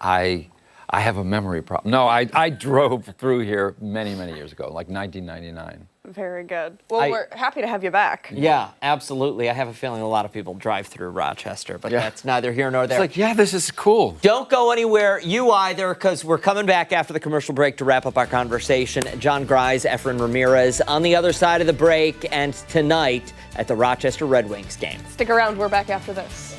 I have a memory problem. No, I drove through here many, many years ago, like 1999. Very good. Well, we're happy to have you back. Yeah, absolutely. I have a feeling a lot of people drive through Rochester, but that's neither here nor there. It's like, yeah, this is cool. Don't go anywhere, you either, because we're coming back after the commercial break to wrap up our conversation. John Grise, Efren Ramirez on the other side of the break, and tonight at the Rochester Red Wings game. Stick around. We're back after this.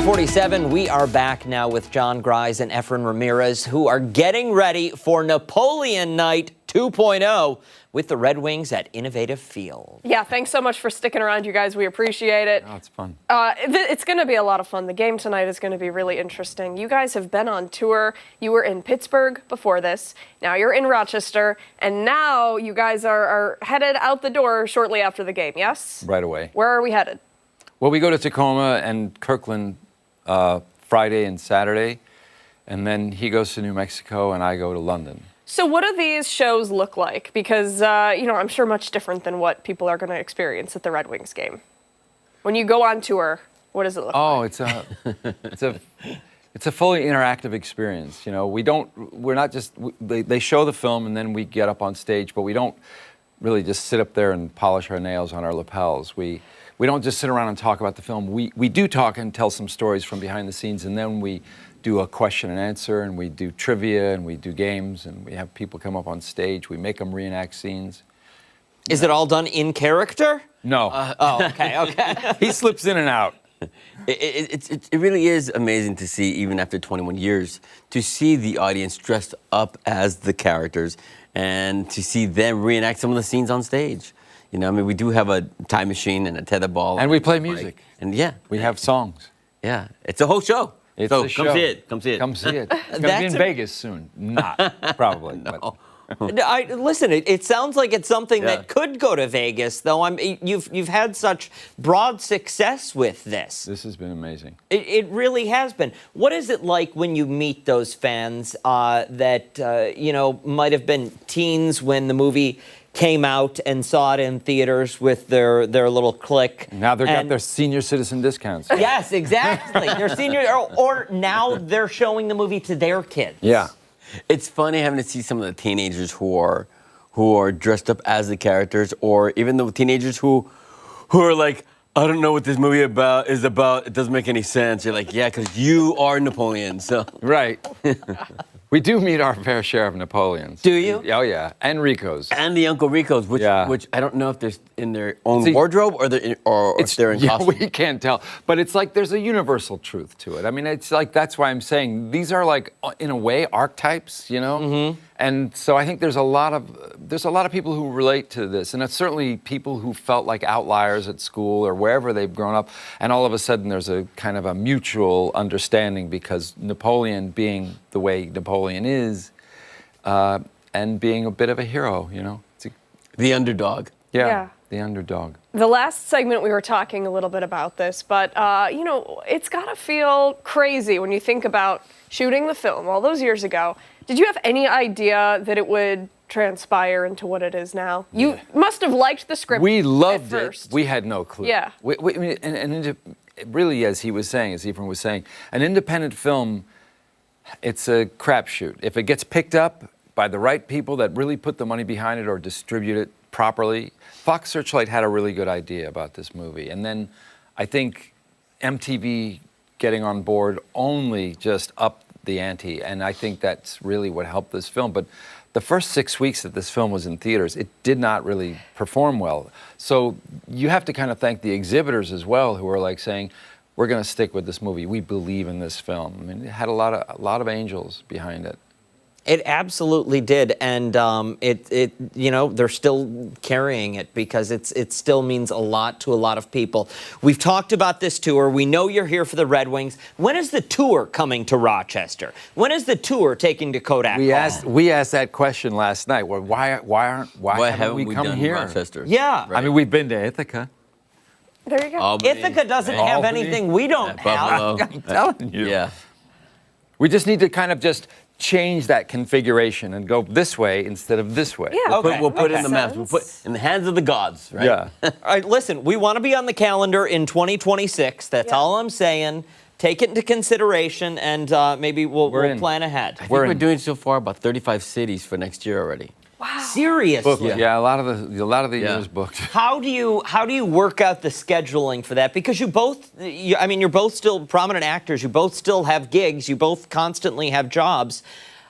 .47, we are back now with John Grise and Efren Ramirez, who are getting ready for Napoleon Night 2.0 with the Red Wings at Innovative Field. Yeah, thanks so much for sticking around, you guys. We appreciate it. Oh, it's fun. It's going to be a lot of fun. The game tonight is going to be really interesting. You guys have been on tour. You were in Pittsburgh before this. Now you're in Rochester. And now you guys are headed out the door shortly after the game, yes? Right away. Where are we headed? Well, we go to Tacoma and Kirkland Friday and Saturday, and then he goes to New Mexico and I go to London. So what do these shows look like? Because, I'm sure much different than what people are going to experience at the Red Wings game. When you go on tour, what does it look like? Oh, it's a fully interactive experience. We're not just, they show the film and then we get up on stage, but we don't really just sit up there and polish our nails on our lapels. We don't just sit around and talk about the film. We do talk and tell some stories from behind the scenes, and then we do a question and answer, and we do trivia, and we do games, and we have people come up on stage. We make them reenact scenes. Is it all done in character? No. Okay. He slips in and out. It really is amazing to see, even after 21 years, to see the audience dressed up as the characters and to see them reenact some of the scenes on stage. We do have a time machine and a tetherball. And we play music. And we have songs. Yeah, it's a whole show. It's so a show. Come see it. Come see it. Come see it. It's going to be in Vegas soon. Not, probably. No. Listen, it sounds like it's something that could go to Vegas, though. You've had such broad success with this. This has been amazing. It really has been. What is it like when you meet those fans that might have been teens when the movie came out and saw it in theaters with their little clique? Now they've got their senior citizen discounts. Yes, exactly. They're senior, or now they're showing the movie to their kids. Yeah. It's funny having to see some of the teenagers who are dressed up as the characters, or even the teenagers who are like, I don't know what this movie is about. It doesn't make any sense. You're like, yeah, because you are Napoleon. So Right. We do meet our fair share of Napoleons. Do you? Oh, yeah. And Ricos. And the Uncle Ricos, which I don't know if they're in their own wardrobe or if they're in costume. We can't tell. But it's like there's a universal truth to it. I mean, it's like, that's why I'm saying these are like, in a way, archetypes, you know? Mm-hmm. And so I think there's a lot of people who relate to this. And it's certainly people who felt like outliers at school or wherever they've grown up. And all of a sudden there's a kind of a mutual understanding because Napoleon being the way Napoleon is, and being a bit of a hero, you know? The underdog. Yeah. The underdog. The last segment we were talking a little bit about this, but you know, it's gotta feel crazy when you think about shooting the film all those years ago. Did you have any idea that it would transpire into what it is now? You must have liked the script. We loved at it. first. We had no clue. Yeah. I mean, and really, as he was saying, as Ephraim was saying, an independent film, it's a crapshoot. If it gets picked up by the right people that really put the money behind it or distribute it properly, Fox Searchlight had a really good idea about this movie. And then I think MTV getting on board only just upped the ante, and I think that's really what helped this film. But the first 6 weeks that this film was in theaters, it did not really perform well. So you have to kind of thank the exhibitors as well, who are like saying, we're going to stick with this movie. We believe in this film. I mean, it had a lot of angels behind it. It absolutely did, and it you know, they're still carrying it because it still means a lot to a lot of people. We've talked about this tour. We know you're here for the Red Wings. When is the tour coming to Rochester? When is the tour taking to Kodak? We asked that question last night. Well, why haven't we come done here? Rochester? Yeah, I mean, we've been to Ithaca. There you go. Albany. Ithaca doesn't have anything we don't have. Buffalo. I'm telling you. Yeah. We just need to kind of just change that configuration and go this way instead of this way. Yeah. We'll put it in the maps. We'll put in the hands of the gods, right? Yeah. All right, listen, we want to be on the calendar in 2026. That's all I'm saying. Take it into consideration, and maybe we'll plan ahead. I think we're doing so far about 35 cities for next year already. Wow. Seriously? Yeah, a lot of the years booked. How do you work out the scheduling for that? Because you're both still prominent actors. You both still have gigs. You both constantly have jobs.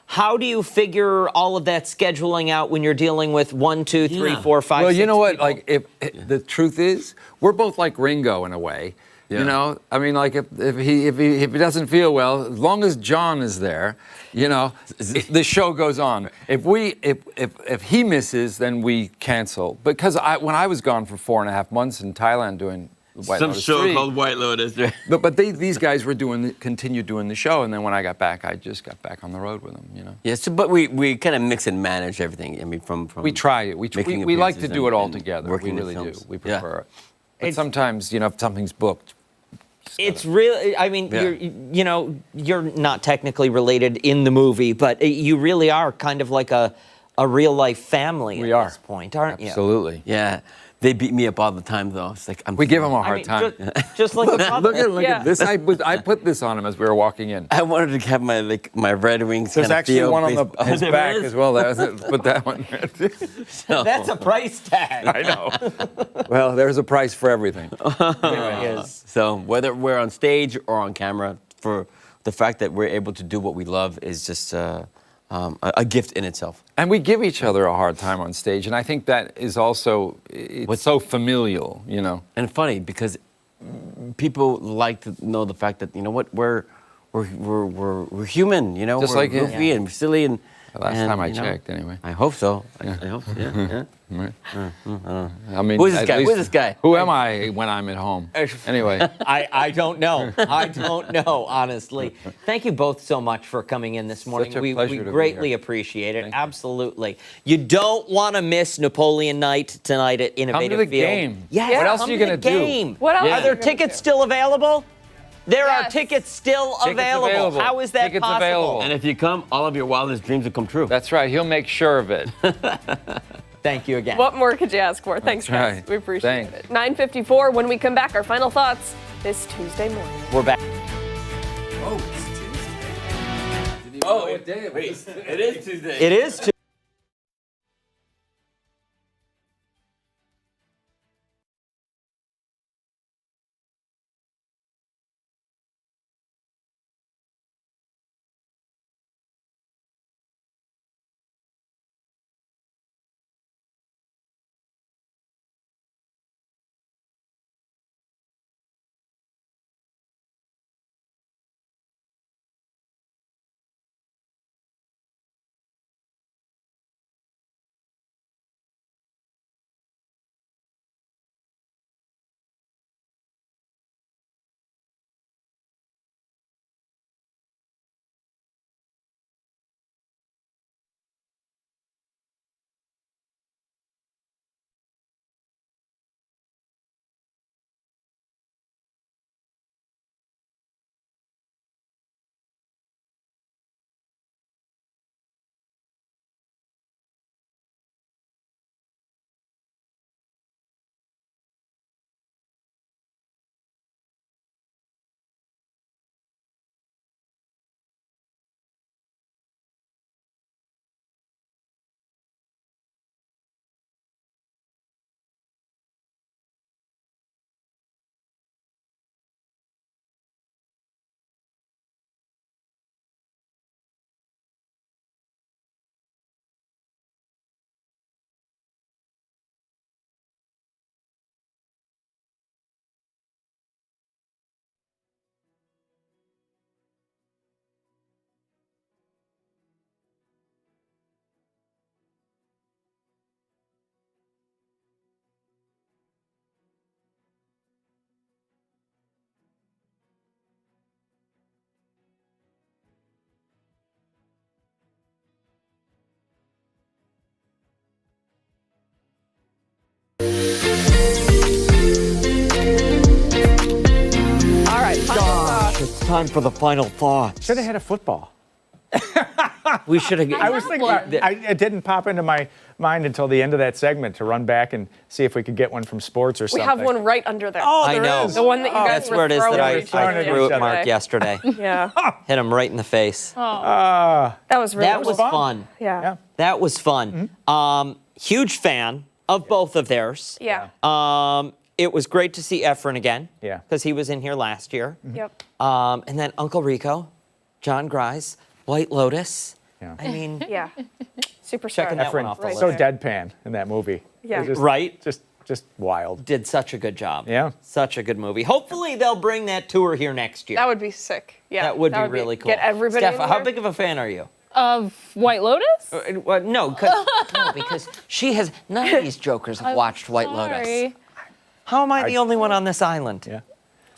How do you figure all of that scheduling out when you're dealing with 1, 2, 3, 4, 5, Well, 6 you know what? people? Like, if the truth is, we're both like Ringo in a way. Yeah. You know, I mean, like if he doesn't feel well, as long as John is there, you know, the show goes on. If he misses, then we cancel. Because when I was gone for 4.5 months in Thailand doing White Some Lotus show 3, called White Lotus. but these guys were continued doing the show, and then when I got back, I just got back on the road with them. You know. Yes, but we kind of mix and manage everything. I mean, from we try it. We like to do it all together. Working We the really do. films. We prefer it. But sometimes, you know, if something's booked. It's really, I mean, you're not technically related in the movie, but you really are kind of like a real life family at this point, aren't you? Absolutely. Yeah. They beat me up all the time, though. It's like We give them a hard time. Just like look at this. I put this on him as we were walking in. I wanted to have my Red Wings. There's actually one on his There back is? as well. Put that one there. That's a price tag. I know. Well, there's a price for everything. So whether we're on stage or on camera, for the fact that we're able to do what we love is just a gift in itself. And we give each other a hard time on stage, and I think that is also it's so familial, you know. And funny because people like to know the fact that, you know what, we're human, you know. Just we're like goofy and silly and. Last time I checked, anyway. I hope so. I hope so. Yeah. Right. I mean, who's this guy? Who's this guy? Who am I when I'm at home? Anyway, I don't know. I don't know, honestly. Thank you both so much for coming in this morning. Such a We pleasure to be greatly here. appreciate it. Absolutely. You don't want to miss Napoleon Night tonight at Innovative Come to the Field. game. Yes, What else come are you to gonna the do? game. What else Are there tickets still available? There are tickets still available. How is that Tickets possible? available. And if you come, all of your wildest dreams will come true. That's right. He'll make sure of it. Thank you again. What more could you ask for? Thanks, guys. right. We appreciate Thanks. it. 9:54. When we come back, our final thoughts this Tuesday morning. We're back. Oh, it is Tuesday. It is Tuesday. All right, final thoughts. It's time for the final thought. Should have had a football. We should have. I was thinking about it didn't pop into my mind until the end of that segment to run back and see if we could get one from sports or We something. have one right under there. Oh, I know. The one that you guys That's were where it is that I throwing threw yesterday. at Mark yesterday. Yeah. Hit him right in the face. That was really That was fun. Yeah. That was fun. Huge fan of both of theirs. Yeah. It was great to see Efren again. Yeah. Because he was in here last year. Yep. And then Uncle Rico, John Grise, White Lotus. Yeah. I mean, Yeah. Super Checking that one off the so list. deadpan in that movie. Yeah. It was Right? Just wild. Did such a good job. Yeah. Such a good movie. Hopefully they'll bring that tour here next year. That would be sick. Yeah. That would be really cool. Get everybody Steph, in how there. big of a fan are you? Of White Lotus? No, because she has, none of these jokers have watched White Lotus. Sorry. How am I the only one on this island? Yeah.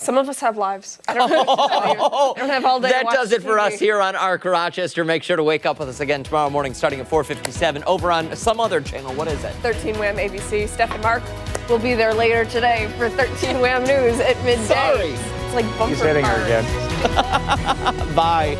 Some of us have lives. I don't know what to tell you. I don't have all day to That watch does it for TV. us here on ARC Rochester. Make sure to wake up with us again tomorrow morning starting at 4:57 over on some other channel. What is it? 13 Wham ABC. Steph and Mark will be there later today for 13 Wham News at midday. Sorry. It's like bumper He's hitting her cars. again. Bye.